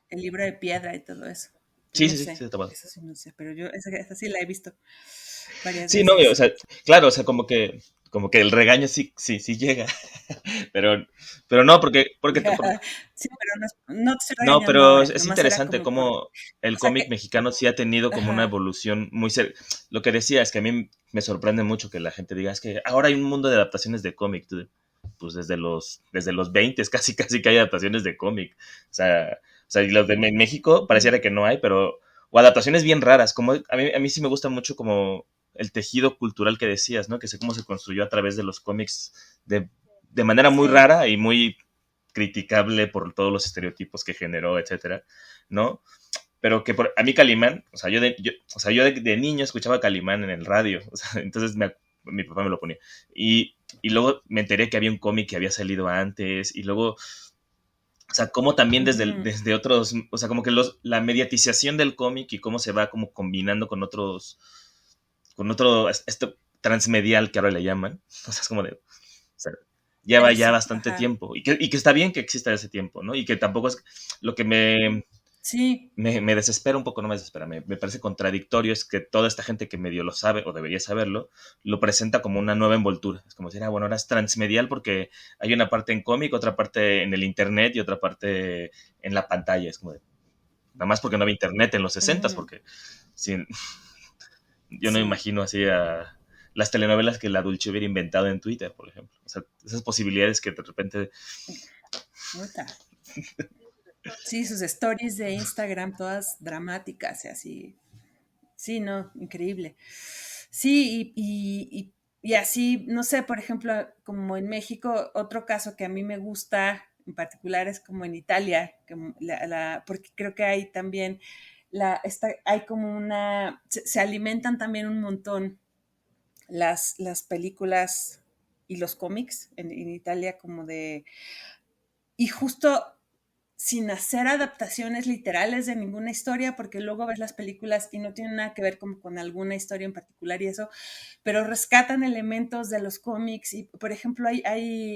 el libro de piedra y todo eso. Sí, No sí, sí, sé, sí, Tawada. eso sí no sé, pero yo esa sí la he visto varias Sí, no, o veces. sea, claro, o sea, como que el regaño sí, sí, sí llega, pero, pero no, Sí, pero no te estoy no, regañando pero ahora, es nomás era interesante como por, cómo el o sea cómic que, mexicano sí ha tenido como una ajá, evolución lo que decía es que a mí me sorprende mucho que la gente diga, es que ahora hay un mundo de adaptaciones de cómic, pues desde los 20 casi, casi que hay adaptaciones de cómic. Y los de México ujú, pareciera que no hay, pero, o adaptaciones bien raras, como a mí sí me gusta mucho como el tejido cultural que decías, ¿no? Que sé cómo se construyó a través de los cómics de manera muy sí, rara y muy criticable por todos los estereotipos que generó, etcétera, ¿no? Pero que a mí Calimán, o sea, yo de niño escuchaba Calimán en el radio, o sea, entonces mi papá me lo ponía. Y luego me enteré que había un cómic que había salido antes, y luego, o sea, como también desde, ujú, desde otros, o sea, como que la mediatización del cómic y cómo se va como combinando con otro, esto transmedial que ahora le llaman, o sea, es como de, o sea, lleva ya eso, bastante ajá, tiempo, y que está bien que exista ese tiempo, ¿no? Y que tampoco es lo que sí, me desespera un poco, no me desespera, me parece contradictorio es que toda esta gente que medio lo sabe o debería saberlo, lo presenta como una nueva envoltura. Es como decir, bueno, ahora es transmedial porque hay una parte en cómic, otra parte en el internet y otra parte en la pantalla. Es como de, nada más porque no había internet en los 60, ujú, porque si, yo no me sí, imagino así a las telenovelas que la Dulce hubiera inventado en Twitter, por ejemplo. O sea, esas posibilidades que de repente... puta. Sí, sus stories de Instagram todas dramáticas y así. Sí, no, increíble. Sí, y así, no sé, por ejemplo, como en México, otro caso que a mí me gusta en particular es como en Italia, porque creo que hay también, hay como se alimentan también un montón las películas y los cómics en Italia como de, y justo sin hacer adaptaciones literales de ninguna historia, porque luego ves las películas y no tienen nada que ver como con alguna historia en particular y eso, pero rescatan elementos de los cómics y, por ejemplo,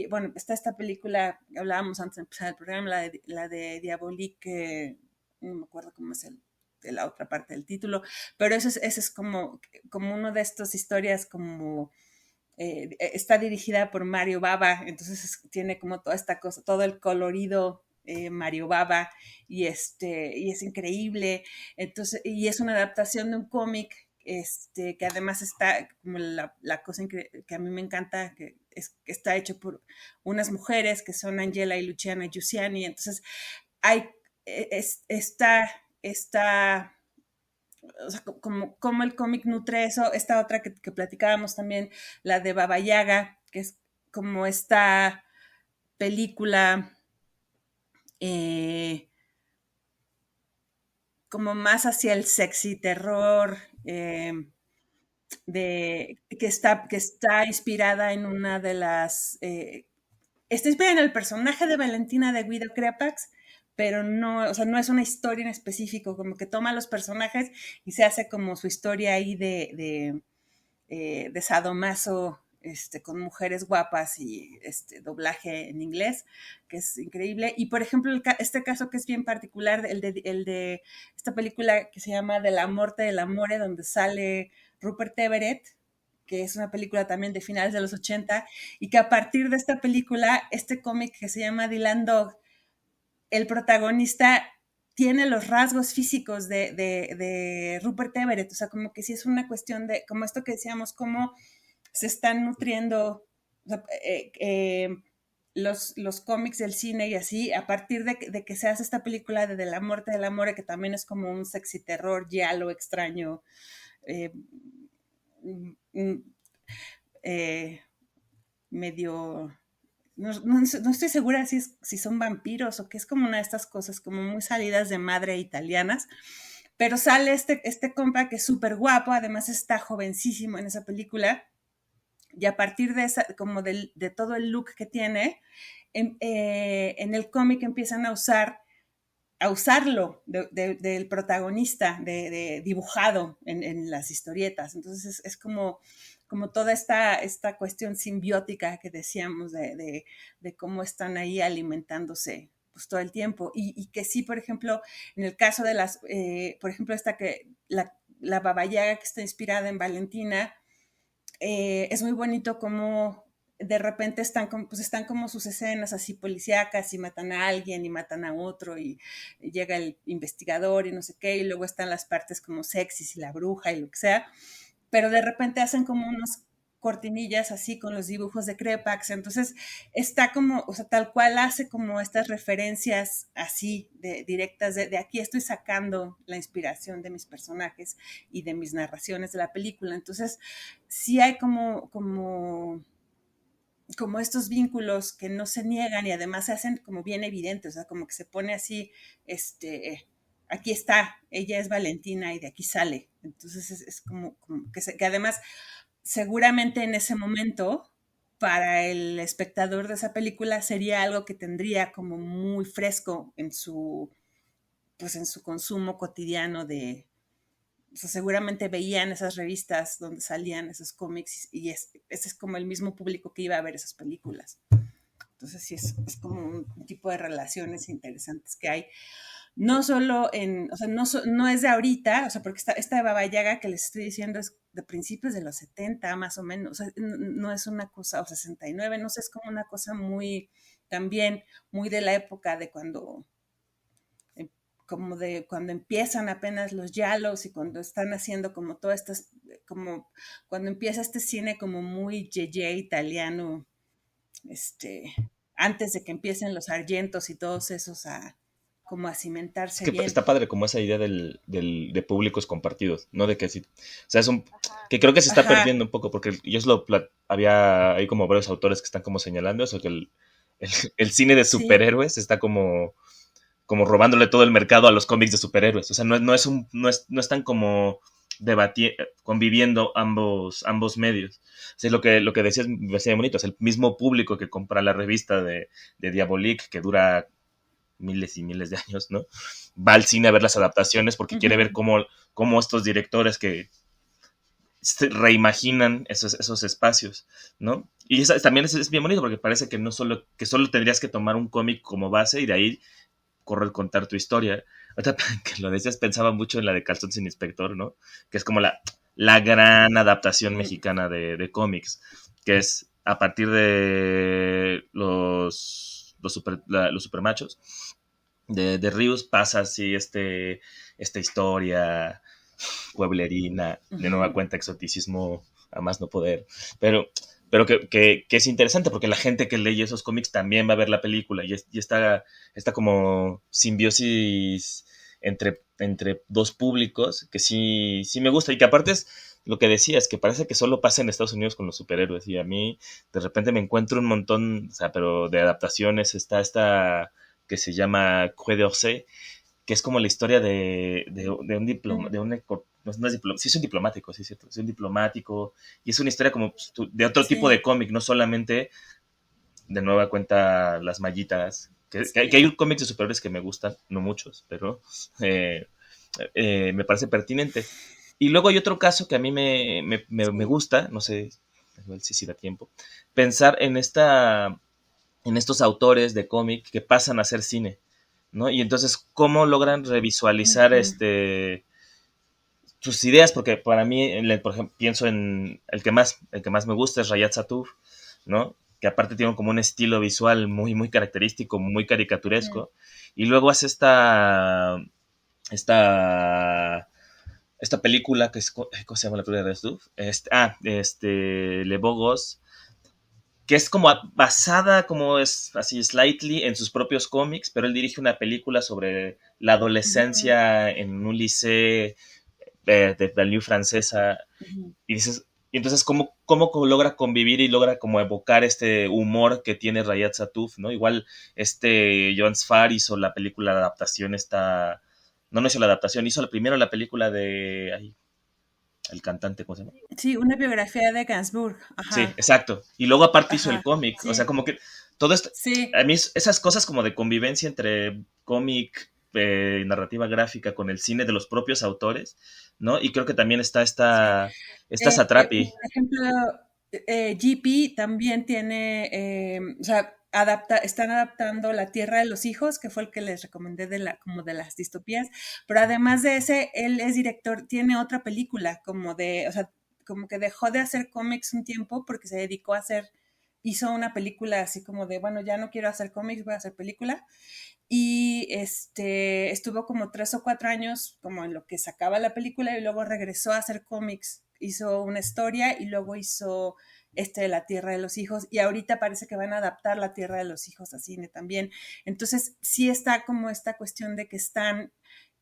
bueno, está esta película, hablábamos antes de empezar el programa, la de Diabolique, no me acuerdo cómo es de la otra parte del título, pero ese es como uno de estas historias como está dirigida por Mario Bava, entonces tiene como toda esta cosa, todo el colorido Mario Bava y es increíble. Entonces, y es una adaptación de un cómic que además está como la cosa que a mí me encanta, que está hecho por unas mujeres que son Angela y Luciana Giussiani. Entonces, hay, está o sea, como el cómic nutre eso. Esta otra que platicábamos también, la de Baba Yaga, que es como esta película eh, como más hacia el sexy terror, que está inspirada en una de las... está inspirada en el personaje de Valentina de Guido Crepax, pero no, o sea, no es una historia en específico, como que toma los personajes y se hace como su historia ahí de sadomaso con mujeres guapas y doblaje en inglés, que es increíble. Y por ejemplo, este caso que es bien particular, el de esta película que se llama De la Morte del Amore, donde sale Rupert Everett, que es una película también de finales de los 80, y que a partir de esta película, este cómic que se llama Dylan Dog, el protagonista tiene los rasgos físicos de Rupert Everett, o sea, como que sí es una cuestión de, como esto que decíamos, cómo se están nutriendo, o sea, los cómics del cine y así, a partir de que se hace esta película de La Muerte del Amor, que también es como un sexy terror, giallo, extraño, medio... No estoy segura si son vampiros o que es como una de estas cosas como muy salidas de madre italianas, pero sale este compa que es súper guapo, además está jovencísimo en esa película, y a partir de como de todo el look que tiene, en el cómic empiezan a usarlo del protagonista, dibujado en las historietas. Entonces es como toda esta cuestión simbiótica que decíamos de cómo están ahí alimentándose pues todo el tiempo. Y que sí, por ejemplo, en el caso de por ejemplo, la Baba Yaga, que está inspirada en Valentina, es muy bonito como de repente están como sus escenas así policíacas y matan a alguien y matan a otro y llega el investigador y no sé qué, y luego están las partes como sexys y la bruja y lo que sea, pero de repente hacen como unas cortinillas así con los dibujos de Crepax, entonces está como, o sea, tal cual hace como estas referencias así directas de aquí estoy sacando la inspiración de mis personajes y de mis narraciones de la película, entonces sí hay como estos vínculos que no se niegan y además se hacen como bien evidentes, o sea, como que se pone así, aquí está, ella es Valentina y de aquí sale. Entonces es como que además seguramente en ese momento para el espectador de esa película sería algo que tendría como muy fresco en su consumo cotidiano o sea, seguramente veían esas revistas donde salían esos cómics y ese es como el mismo público que iba a ver esas películas. Entonces sí es como un tipo de relaciones interesantes que hay. No solo o sea, no es de ahorita, o sea, porque esta de Baba Yaga que les estoy diciendo es de principios de los 70 más o menos, o sea, no es una cosa, o 69, no sé, es como una cosa también muy de la época de cuando empiezan apenas los giallos y cuando están haciendo como todas estas, como cuando empieza este cine como muy italiano, antes de que empiecen los Argentos y todos esos como a cimentarse es que bien. Está padre como esa idea de públicos compartidos, ¿no? De que sí, o sea, que creo que se está perdiendo un poco, porque había hay como varios autores que están como señalando eso, que el cine de superhéroes está como robándole todo el mercado a los cómics de superhéroes. O sea, no están como conviviendo ambos medios. O sea, lo que decías me parecía bonito. Es el mismo público que compra la revista de Diabolique, que dura miles y miles de años, ¿no? Va al cine a ver las adaptaciones porque quiere ver cómo estos directores que reimaginan esos espacios, ¿no? Y también es bien bonito porque parece que solo tendrías que tomar un cómic como base y de ahí contar tu historia. Ahorita que lo decías, pensaba mucho en la de Calzón sin Inspector, ¿no? Que es como la gran adaptación mexicana de cómics, que es a partir de los supermachos de Ríos pasa así esta historia pueblerina, de nueva cuenta exoticismo a más no poder, pero que es interesante porque la gente que lee esos cómics también va a ver la película y está como simbiosis entre dos públicos que sí me gusta y que aparte es lo que decías, que parece que solo pasa en Estados Unidos con los superhéroes y a mí de repente me encuentro un montón, o sea, pero de adaptaciones está esta que se llama Quai d'Orsay, que es como la historia de un diploma, sí es un diplomático, sí es cierto, es un diplomático y es una historia como de otro tipo de cómic, no solamente de nueva cuenta las mallitas, que hay cómics de superhéroes que me gustan, no muchos, pero me parece pertinente. Y luego hay otro caso que a mí me gusta, no sé igual sí da tiempo, pensar en estos autores de cómic que pasan a hacer cine, ¿no? Y entonces, ¿cómo logran revisualizar Ujú. sus ideas? Porque para mí, por ejemplo, pienso en el que más me gusta es Rayat Satuf, ¿no? Que aparte tiene como un estilo visual muy, muy característico, muy caricaturesco. Y luego hace esta, esta película que es, ¿cómo se llama la película de Satuf? Le Bogos, que es como basada, como es así, slightly en sus propios cómics, pero él dirige una película sobre la Ujú. adolescencia en un liceo de Banlieue francesa, Ujú. y dices, y entonces cómo logra convivir y logra como evocar este humor que tiene Rayat Satuf, ¿no? Igual Joan Sfar hizo la película de adaptación, no hizo la adaptación, hizo primero la película de, el cantante, ¿cómo se llama? Sí, una biografía de Gainsbourg. Sí, Ajá, exacto. Y luego aparte hizo el ajá, cómic. O sea, sí, como que todo esto. sí. A mí esas cosas como de convivencia entre cómic, narrativa gráfica con el cine de los propios autores, ¿no? Y creo que también está Sí. esta Satrapi. Por ejemplo, GP también tiene, o sea, están adaptando La Tierra de los Hijos, que fue el que les recomendé como de las distopías, pero además de ese, él es director, tiene otra película, o sea, como que dejó de hacer cómics un tiempo porque se dedicó a hizo una película así como de, bueno, ya no quiero hacer cómics, voy a hacer película y estuvo como 3 o 4 años como en lo que sacaba la película y luego regresó a hacer cómics, hizo una historia y luego hizo La Tierra de los Hijos y ahorita parece que van a adaptar La Tierra de los Hijos a cine también. Entonces sí está como esta cuestión de que están,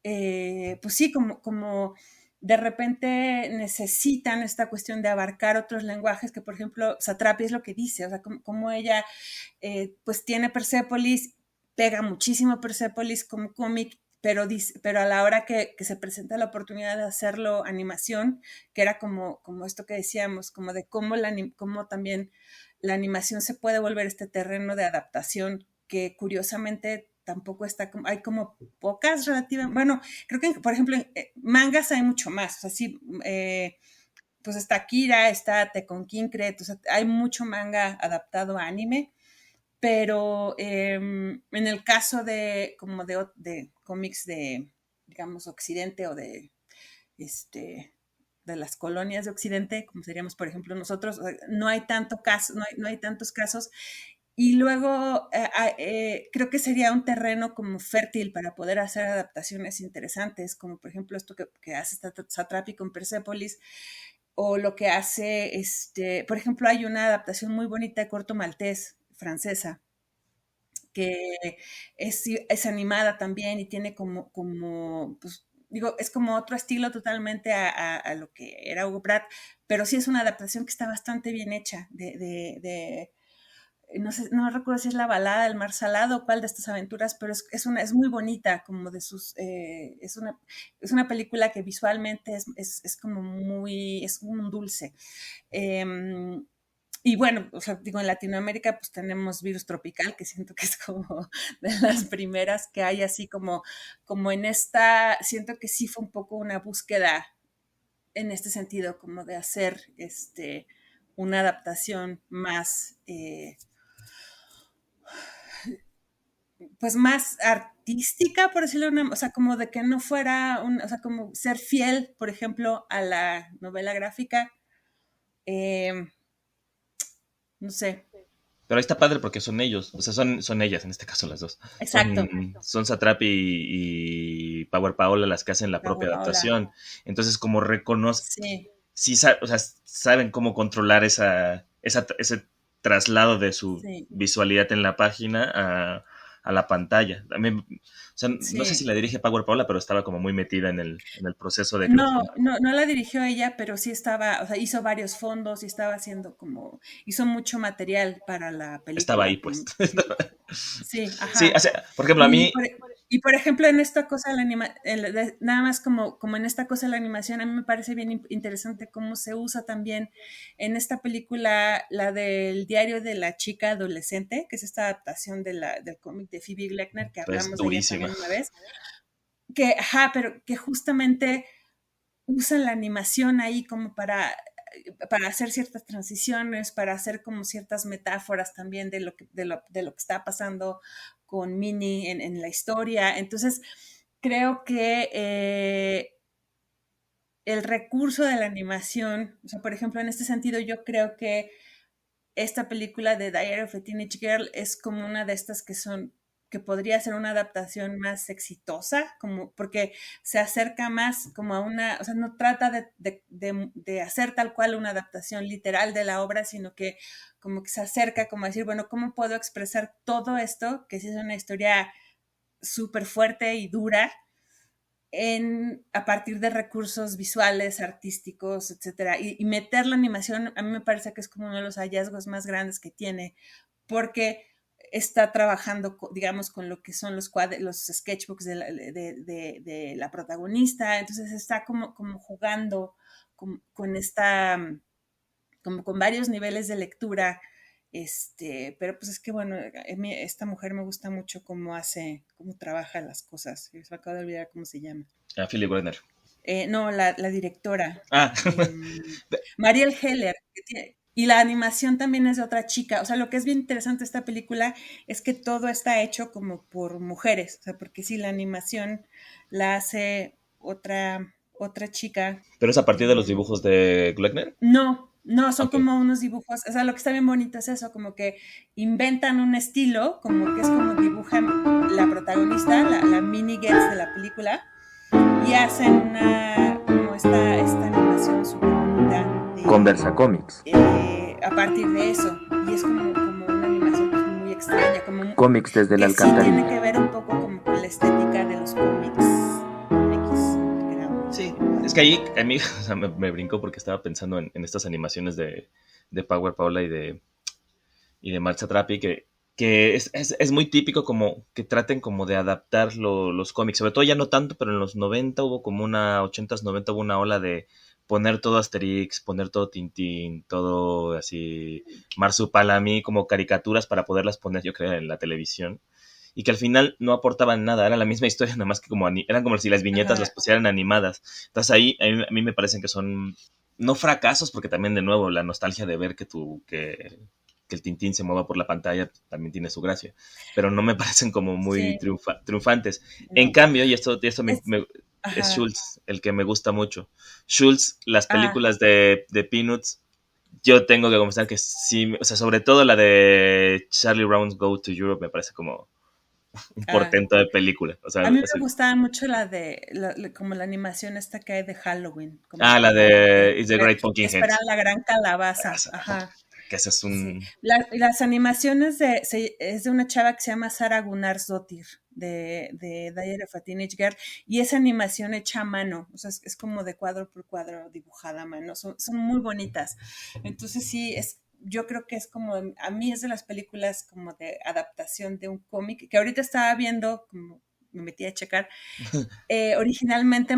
pues sí, como de repente necesitan esta cuestión de abarcar otros lenguajes que, por ejemplo, Satrapi es lo que dice, o sea, como ella pues tiene Persepolis, pega muchísimo Persepolis como cómic, pero a la hora que se presenta la oportunidad de hacerlo animación, que era como esto que decíamos, como de cómo también la animación se puede volver este terreno de adaptación que curiosamente tampoco está como, hay como pocas relativamente, bueno, creo que por ejemplo en mangas hay mucho más, o sea, sí, pues está Kira, está Tekken Kinkret, o sea, hay mucho manga adaptado a anime, pero en el caso de cómics de, digamos, Occidente o de las colonias de Occidente, como seríamos, por ejemplo, nosotros, no hay no hay tantos casos. Y luego creo que sería un terreno como fértil para poder hacer adaptaciones interesantes, como por ejemplo esto que hace Satrapi con Persepolis, o lo que hace, por ejemplo, hay una adaptación muy bonita de Corto Maltés, francesa, que es animada también y tiene pues, digo, es como otro estilo totalmente a lo que era Hugo Pratt, pero sí es una adaptación que está bastante bien hecha no sé, no recuerdo si es la balada del mar salado o cuál de estas aventuras, pero es muy bonita, como de es una película que visualmente es como es un dulce. Eh, y bueno, o sea, digo, en Latinoamérica pues tenemos Virus Tropical, que siento que es como de las primeras que hay así como en siento que sí fue un poco una búsqueda en este sentido, como de hacer una adaptación más, pues más artística, por decirlo o sea, como de que no fuera, o sea, como ser fiel, por ejemplo, a la novela gráfica, eh, no sé, Pero ahí está padre porque son ellos, o sea, son ellas, en este caso las dos. exacto, Son Satrapi y Power Paola las que hacen la propia Paola, adaptación. Entonces, como reconoce, sí, sí, o sea, saben cómo controlar ese traslado de su sí, visualidad en la página a la pantalla. También, o sea, no sé si sí. la dirige Power Paula, pero estaba como muy metida en el proceso de No, creación. no la dirigió ella, pero sí estaba, o sea, hizo varios fondos y estaba haciendo hizo mucho material para la Estaba ahí, película. pues. Sí, sí, Sí, o ajá. sea, por ejemplo, a Y mí, por, y por ejemplo, en esta cosa de nada más como en esta cosa de la animación, a mí me parece bien interesante cómo se usa también en esta película la del diario de la chica adolescente, que es esta adaptación del cómic de Phoebe Gleckner, que es hablamos de ella durísima. también una vez, pero que justamente usan la animación ahí como para para hacer ciertas transiciones, para hacer como ciertas metáforas también de lo que está pasando con Minnie en la historia. Entonces, creo que el recurso de la animación, o sea, por ejemplo, en este sentido, yo creo que esta película de Diary of a Teenage Girl es como una de estas que podría ser una adaptación más exitosa, como porque se acerca más como a una, o sea, no trata de hacer tal cual una adaptación literal de la obra, sino que como que se acerca como a decir, bueno, ¿cómo puedo expresar todo esto? Que sí es una historia súper fuerte y dura, a partir de recursos visuales, artísticos, etcétera, y meter la animación, a mí me parece que es como uno de los hallazgos más grandes que tiene, porque está trabajando, digamos, con lo que son los sketchbooks de la protagonista, entonces está como jugando con esta, como con varios niveles de lectura, pero pues es que bueno, esta mujer me gusta mucho cómo trabaja las cosas. Se me acaba de olvidar cómo se llama. Philip Werner. No, la directora. Ah. Mariel Heller. Y la animación también es de otra chica. O sea, lo que es bien interesante de esta película es que todo está hecho como por mujeres. O sea, porque sí, la animación la hace otra chica. ¿Pero es a partir de los dibujos de Gluckner? No, son como unos dibujos, o sea, lo que está bien bonito es eso, como que inventan un estilo, como que es como dibujan la protagonista, la Minnie Getz de la película, y hacen como esta animación súper bonita. Conversa Comics. A partir de eso, y es como una animación pues, muy extraña, como cómics desde la sí alcantarilla. tiene que ver un poco como con la estética de los cómics. Sí, es que ahí a mí o sea, me brincó porque estaba pensando en estas animaciones de Power Paula y de Marcia Trappi que es muy típico como que traten como de adaptar los cómics, sobre todo ya no tanto, pero en los 90 hubo como 80s, 90 hubo una ola de poner todo Asterix, poner todo Tintín, todo así Marsupilami, como caricaturas para poderlas poner, yo creo, en la televisión. Y que al final no aportaban nada, era la misma historia, nada más que eran como si las viñetas las pusieran animadas. Entonces ahí a mí me parecen que son, no fracasos, porque también de nuevo la nostalgia de ver que el Tintín se mueva por la pantalla también tiene su gracia, pero no me parecen como muy triunfantes. No. En cambio, y esto es Schultz, el que me gusta mucho. Schultz, las películas de Peanuts, yo tengo que confesar que sí, o sea, sobre todo la de Charlie Brown's Go to Europe me parece como un portento de película. O sea, a mí me gustaba mucho como la animación esta que hay de Halloween. La de It's the Great Pumpkin Head. Esperar la gran calabaza. Ajá. Que ese es un... Sí. Las animaciones es de una chava que se llama Sara Gunnarsdóttir, de Diary of a Teenage Girl, y esa animación hecha a mano, o sea, es como de cuadro por cuadro dibujada a mano, son muy bonitas. Entonces sí, yo creo que es como, a mí es de las películas como de adaptación de un cómic, que ahorita estaba viendo, como me metí a checar, originalmente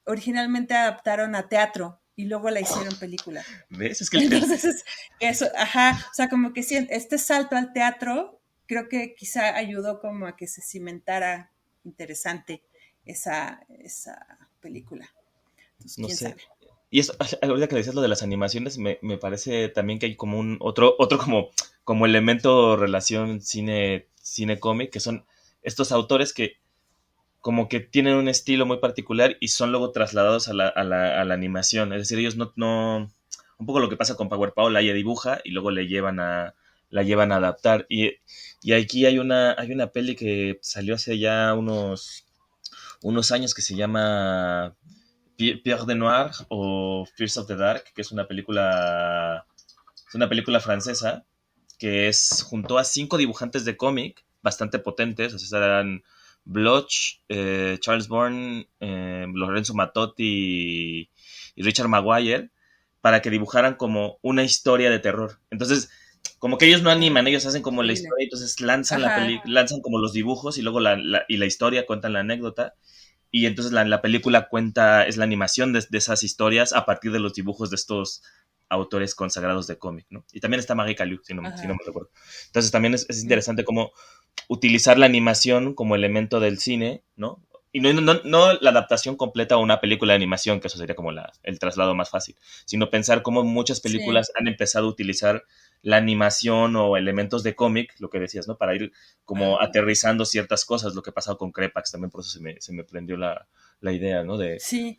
originalmente adaptaron a teatro y luego la hicieron película. ¿Ves? Es que entonces, eso, o sea, como que sí, este salto al teatro creo que quizá ayudó como a que se cimentara interesante esa película. Entonces, no quién sé. sabe. Y eso, ahorita que decías lo de las animaciones, me parece también que hay como otro como elemento relación cine-cómic, que son estos autores que como que tienen un estilo muy particular y son luego trasladados a la animación. Es decir, ellos no un poco lo que pasa con Power Paula, ella dibuja y luego la llevan a adaptar. Y aquí hay una peli que salió hace ya unos años que se llama Pierre de Noir o Fears of the Dark, que es una película francesa que juntó a 5 dibujantes de cómic bastante potentes, o sea, eran Bloch, Charles Bourne, Lorenzo Mattotti y Richard Maguire, para que dibujaran como una historia de terror. Entonces, como que ellos no animan, ellos hacen como la historia, entonces lanzan lanzan como los dibujos y luego la historia, cuentan la anécdota. Y entonces la película es la animación de esas historias a partir de los dibujos de estos autores consagrados de cómic, ¿no? Y también está Marie Callou, si no me recuerdo. Entonces también es interesante cómo utilizar la animación como elemento del cine, ¿no? y no la adaptación completa a una película de animación, que eso sería como el traslado más fácil, sino pensar cómo muchas Sí. películas han empezado a utilizar la animación o elementos de cómic, lo que decías, ¿no? Para ir como Ajá. aterrizando ciertas cosas, lo que ha pasado con Crepax también, por eso se me prendió la idea, ¿no? De Sí.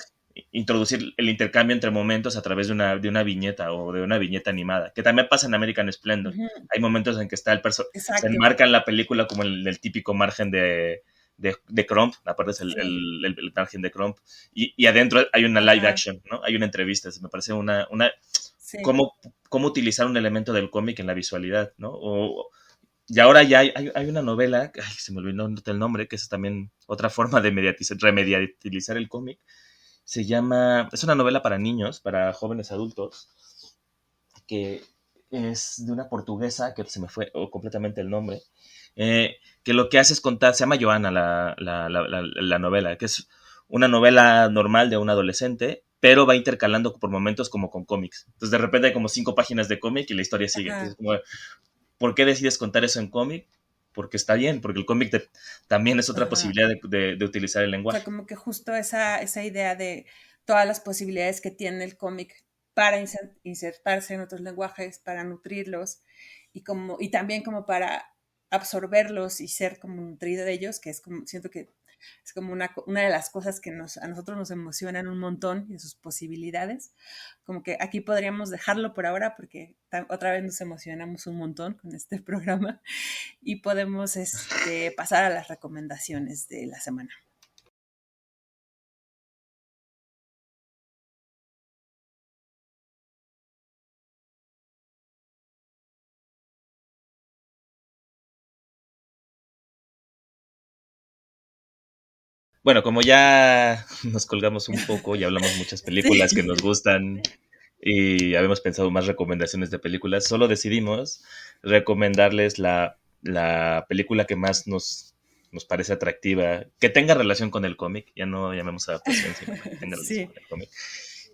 introducir el intercambio entre momentos a través de una viñeta o de una viñeta animada, que también pasa en American Splendor. Ujú. Hay momentos en que se Exacto. enmarca en la película como el típico margen de Crump, aparte es Sí. el margen de Crump, y adentro hay una live Ajá. action, ¿no? Hay una entrevista, me parece Sí. cómo, cómo utilizar un elemento del cómic en la visualidad, ¿no? Y ahora ya hay una novela, ay, se me olvidó el nombre, que es también otra forma de remediatizar el cómic, es una novela para niños, para jóvenes adultos, que es de una portuguesa, que se me fue completamente el nombre, que lo que hace es contar, se llama Joana la novela, que es una novela normal de un adolescente, pero va intercalando por momentos como con cómics. Entonces de repente hay como 5 páginas de cómic y la historia sigue. Entonces, Ajá. como, ¿por qué decides contar eso en cómic? Porque está bien, porque el cómic también es otra Ajá. posibilidad de utilizar el O sea, lenguaje. como que justo esa idea de todas las posibilidades que tiene el cómic para insertarse en otros lenguajes, para nutrirlos y también como para absorberlos y ser como nutrido de ellos, que es como, siento que es como una de las cosas que a nosotros nos emocionan un montón y sus posibilidades. Como que aquí podríamos dejarlo por ahora porque otra vez nos emocionamos un montón con este programa y podemos pasar a las recomendaciones de la semana. Bueno, como ya nos colgamos un poco y hablamos muchas películas que nos Sí. gustan y habíamos pensado más recomendaciones de películas, solo decidimos recomendarles la película que más nos parece atractiva, que tenga relación con el cómic, ya no llamemos adaptación, sino que tenga relación Sí. con el cómic.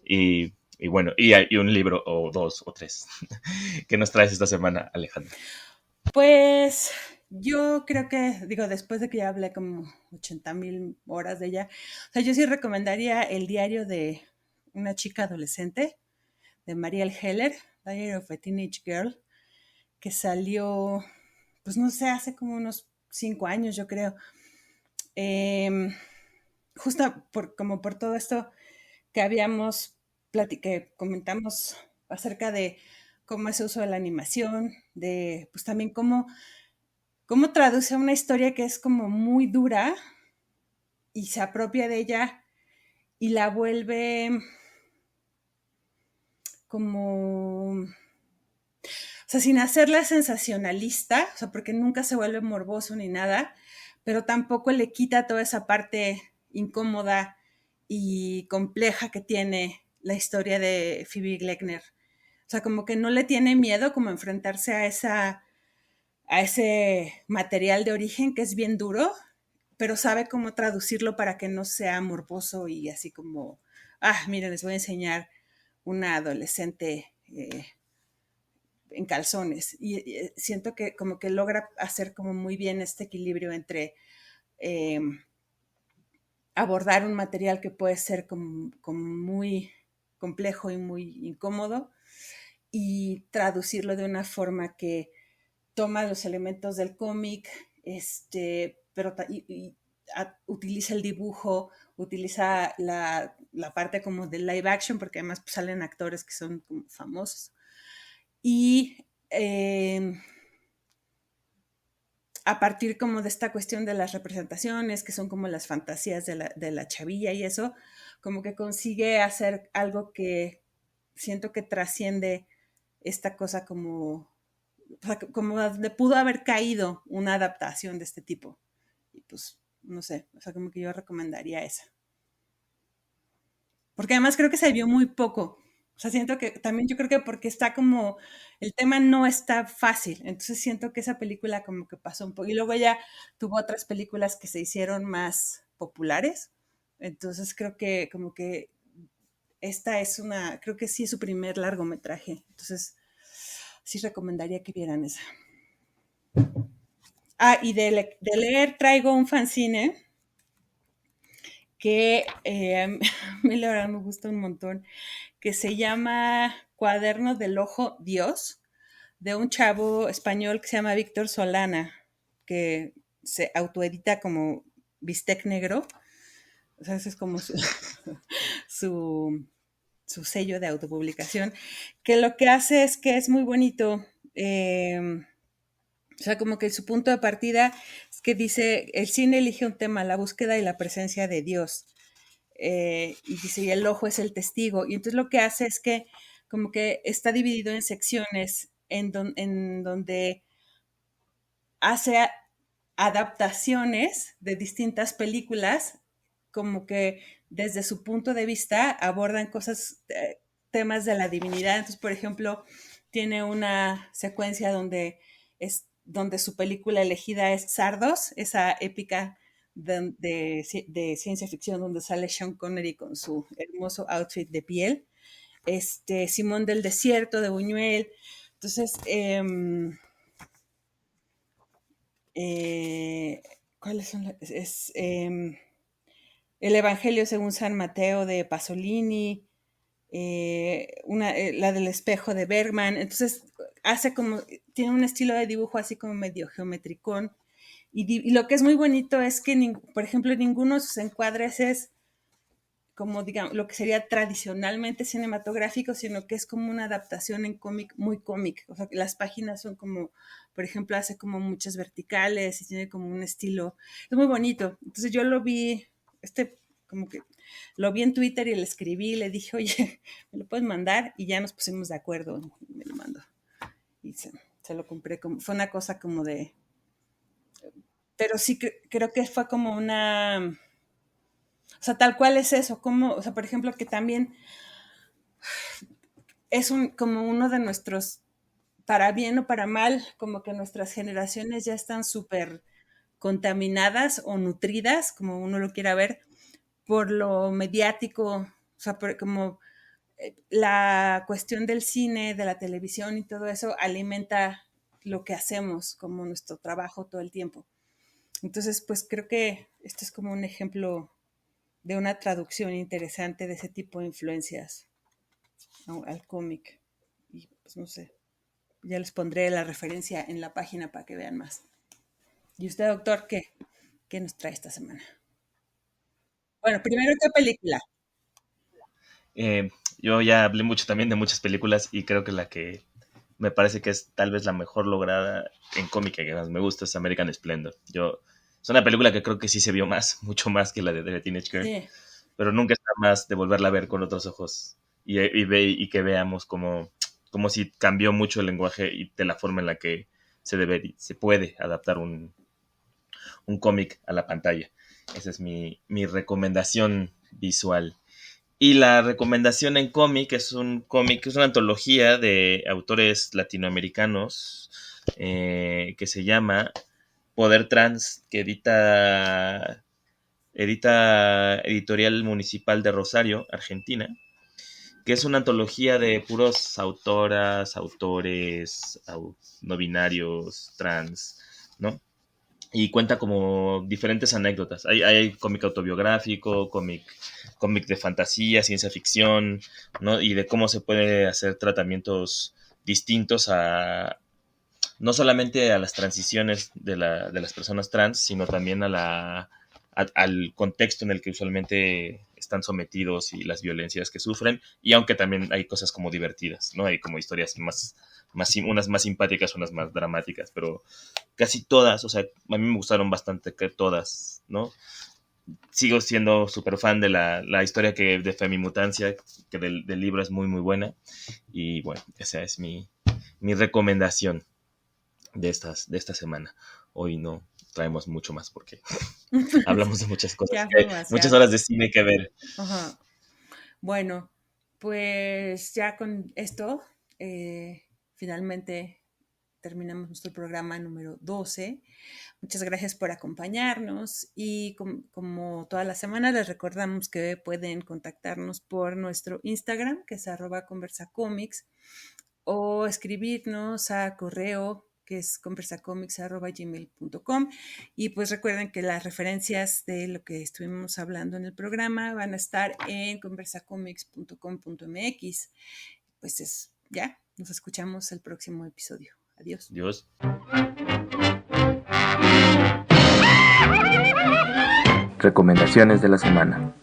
Y bueno, y un libro o dos o tres. ¿Qué nos traes esta semana, Alejandra? Pues yo creo que, digo, después de que ya hablé como 80,000 horas de ella, o sea, yo sí recomendaría el diario de una chica adolescente, de Marielle Heller, Diary of a Teenage Girl, que salió, pues no sé, hace como unos 5 años, yo creo. Em, Justo como por todo esto que que comentamos acerca de cómo es el uso de la animación, de pues también cómo traduce una historia que es como muy dura y se apropia de ella y la vuelve como, o sea, sin hacerla sensacionalista, o sea, porque nunca se vuelve morboso ni nada, pero tampoco le quita toda esa parte incómoda y compleja que tiene la historia de Phoebe Gleckner. O sea, como que no le tiene miedo como enfrentarse a ese material de origen que es bien duro, pero sabe cómo traducirlo para que no sea morboso y así como, miren, les voy a enseñar una adolescente en calzones. Y siento que como que logra hacer como muy bien este equilibrio entre eh, abordar un material que puede ser como muy complejo y muy incómodo y traducirlo de una forma que toma los elementos del cómic, pero utiliza el dibujo, utiliza la parte como del live action, porque además pues, salen actores que son como famosos. Y a partir como de esta cuestión de las representaciones, que son como las fantasías de la chavilla y eso, como que consigue hacer algo que siento que trasciende esta cosa o sea, como donde pudo haber caído una adaptación de este tipo. Y pues, no sé, o sea, como que yo recomendaría esa. Porque además creo que se vio muy poco. O sea, siento que también yo creo que porque está como, el tema no está fácil. Entonces siento que esa película como que pasó un poco. Y luego ya tuvo otras películas que se hicieron más populares. Entonces creo que como que creo que sí es su primer largometraje. Entonces sí recomendaría que vieran esa. Y de leer traigo un fanzine que a mí la verdad me gusta un montón, que se llama Cuaderno del Ojo Dios, de un chavo español que se llama Víctor Solana, que se autoedita como Bistec Negro. O sea, ese es como su, su sello de autopublicación, que lo que hace es que es muy bonito. O sea, como que su punto de partida es que dice, el cine elige un tema, la búsqueda y la presencia de Dios. Y dice, y el ojo es el testigo. Y entonces lo que hace es que como que está dividido en secciones en donde hace adaptaciones de distintas películas, como que desde su punto de vista abordan cosas, temas de la divinidad. Entonces, por ejemplo, tiene una secuencia donde su película elegida es Sardos, esa épica de ciencia ficción donde sale Sean Connery con su hermoso outfit de piel, Simón del Desierto de Buñuel. Entonces, ¿cuáles son? El Evangelio según San Mateo de Pasolini, la del espejo de Bergman. Entonces, tiene un estilo de dibujo así como medio geometricón. Y lo que es muy bonito es que, por ejemplo, ninguno de sus encuadres es como, digamos, lo que sería tradicionalmente cinematográfico, sino que es como una adaptación en cómic, muy cómic. O sea, las páginas son como, por ejemplo, hace como muchas verticales y tiene como un estilo, es muy bonito. Entonces yo lo vi, como que lo vi en Twitter y le escribí, le dije, oye, ¿me lo puedes mandar? Y ya nos pusimos de acuerdo, y me lo mandó. Y se lo compré, fue una cosa como pero sí creo que fue como o sea, tal cual es eso, como, o sea, por ejemplo, que también es como uno de nuestros, para bien o para mal, como que nuestras generaciones ya están súper contaminadas o nutridas, como uno lo quiera ver, por lo mediático, o sea, como la cuestión del cine, de la televisión y todo eso alimenta lo que hacemos como nuestro trabajo todo el tiempo. Entonces, pues creo que esto es como un ejemplo de una traducción interesante de ese tipo de influencias, ¿no?, al cómic. Y pues no sé, ya les pondré la referencia en la página para que vean más. ¿Y usted, doctor, qué nos trae esta semana? Bueno, primero, ¿qué película? Yo ya hablé mucho también de muchas películas y creo que la que me parece que es tal vez la mejor lograda en cómica que más me gusta es American Splendor. Es una película que creo que sí se vio más, mucho más que la de The Teenage Girl, Sí, pero nunca está más de volverla a ver con otros ojos y que veamos como si cambió mucho el lenguaje y de la forma en la que se puede adaptar un cómic a la pantalla. Esa es mi recomendación visual. Y la recomendación en cómic, es una antología de autores latinoamericanos que se llama Poder Trans, que edita Editorial Municipal de Rosario, Argentina, que es una antología de puros autoras, autores, no binarios, trans, ¿no? Y cuenta como diferentes anécdotas. Hay cómic autobiográfico, cómic de fantasía, ciencia ficción, ¿no? Y de cómo se puede hacer tratamientos distintos no solamente a las transiciones de las personas trans, sino también al contexto en el que usualmente están sometidos y las violencias que sufren. Y aunque también hay cosas como divertidas, ¿no? Hay como historias unas más simpáticas, unas más dramáticas, pero casi todas, o sea, a mí me gustaron bastante que todas, ¿no? Sigo siendo súper fan de la historia de Femimutancia, que del libro es muy, muy buena. Y bueno, esa es mi recomendación de esta semana. Hoy no traemos mucho más porque hablamos de muchas cosas, ya fue muchas demasiado. horas de cine que ver. Ajá. Bueno, pues ya con esto, finalmente terminamos nuestro programa número 12. Muchas gracias por acompañarnos y como toda la semana les recordamos que pueden contactarnos por nuestro Instagram, que es @conversacomics, o escribirnos a correo que es conversacomics@gmail.com, y pues recuerden que las referencias de lo que estuvimos hablando en el programa van a estar en conversacomics.com.mx. Pues ya, nos escuchamos el próximo episodio. Adiós. Adiós. Recomendaciones de la semana.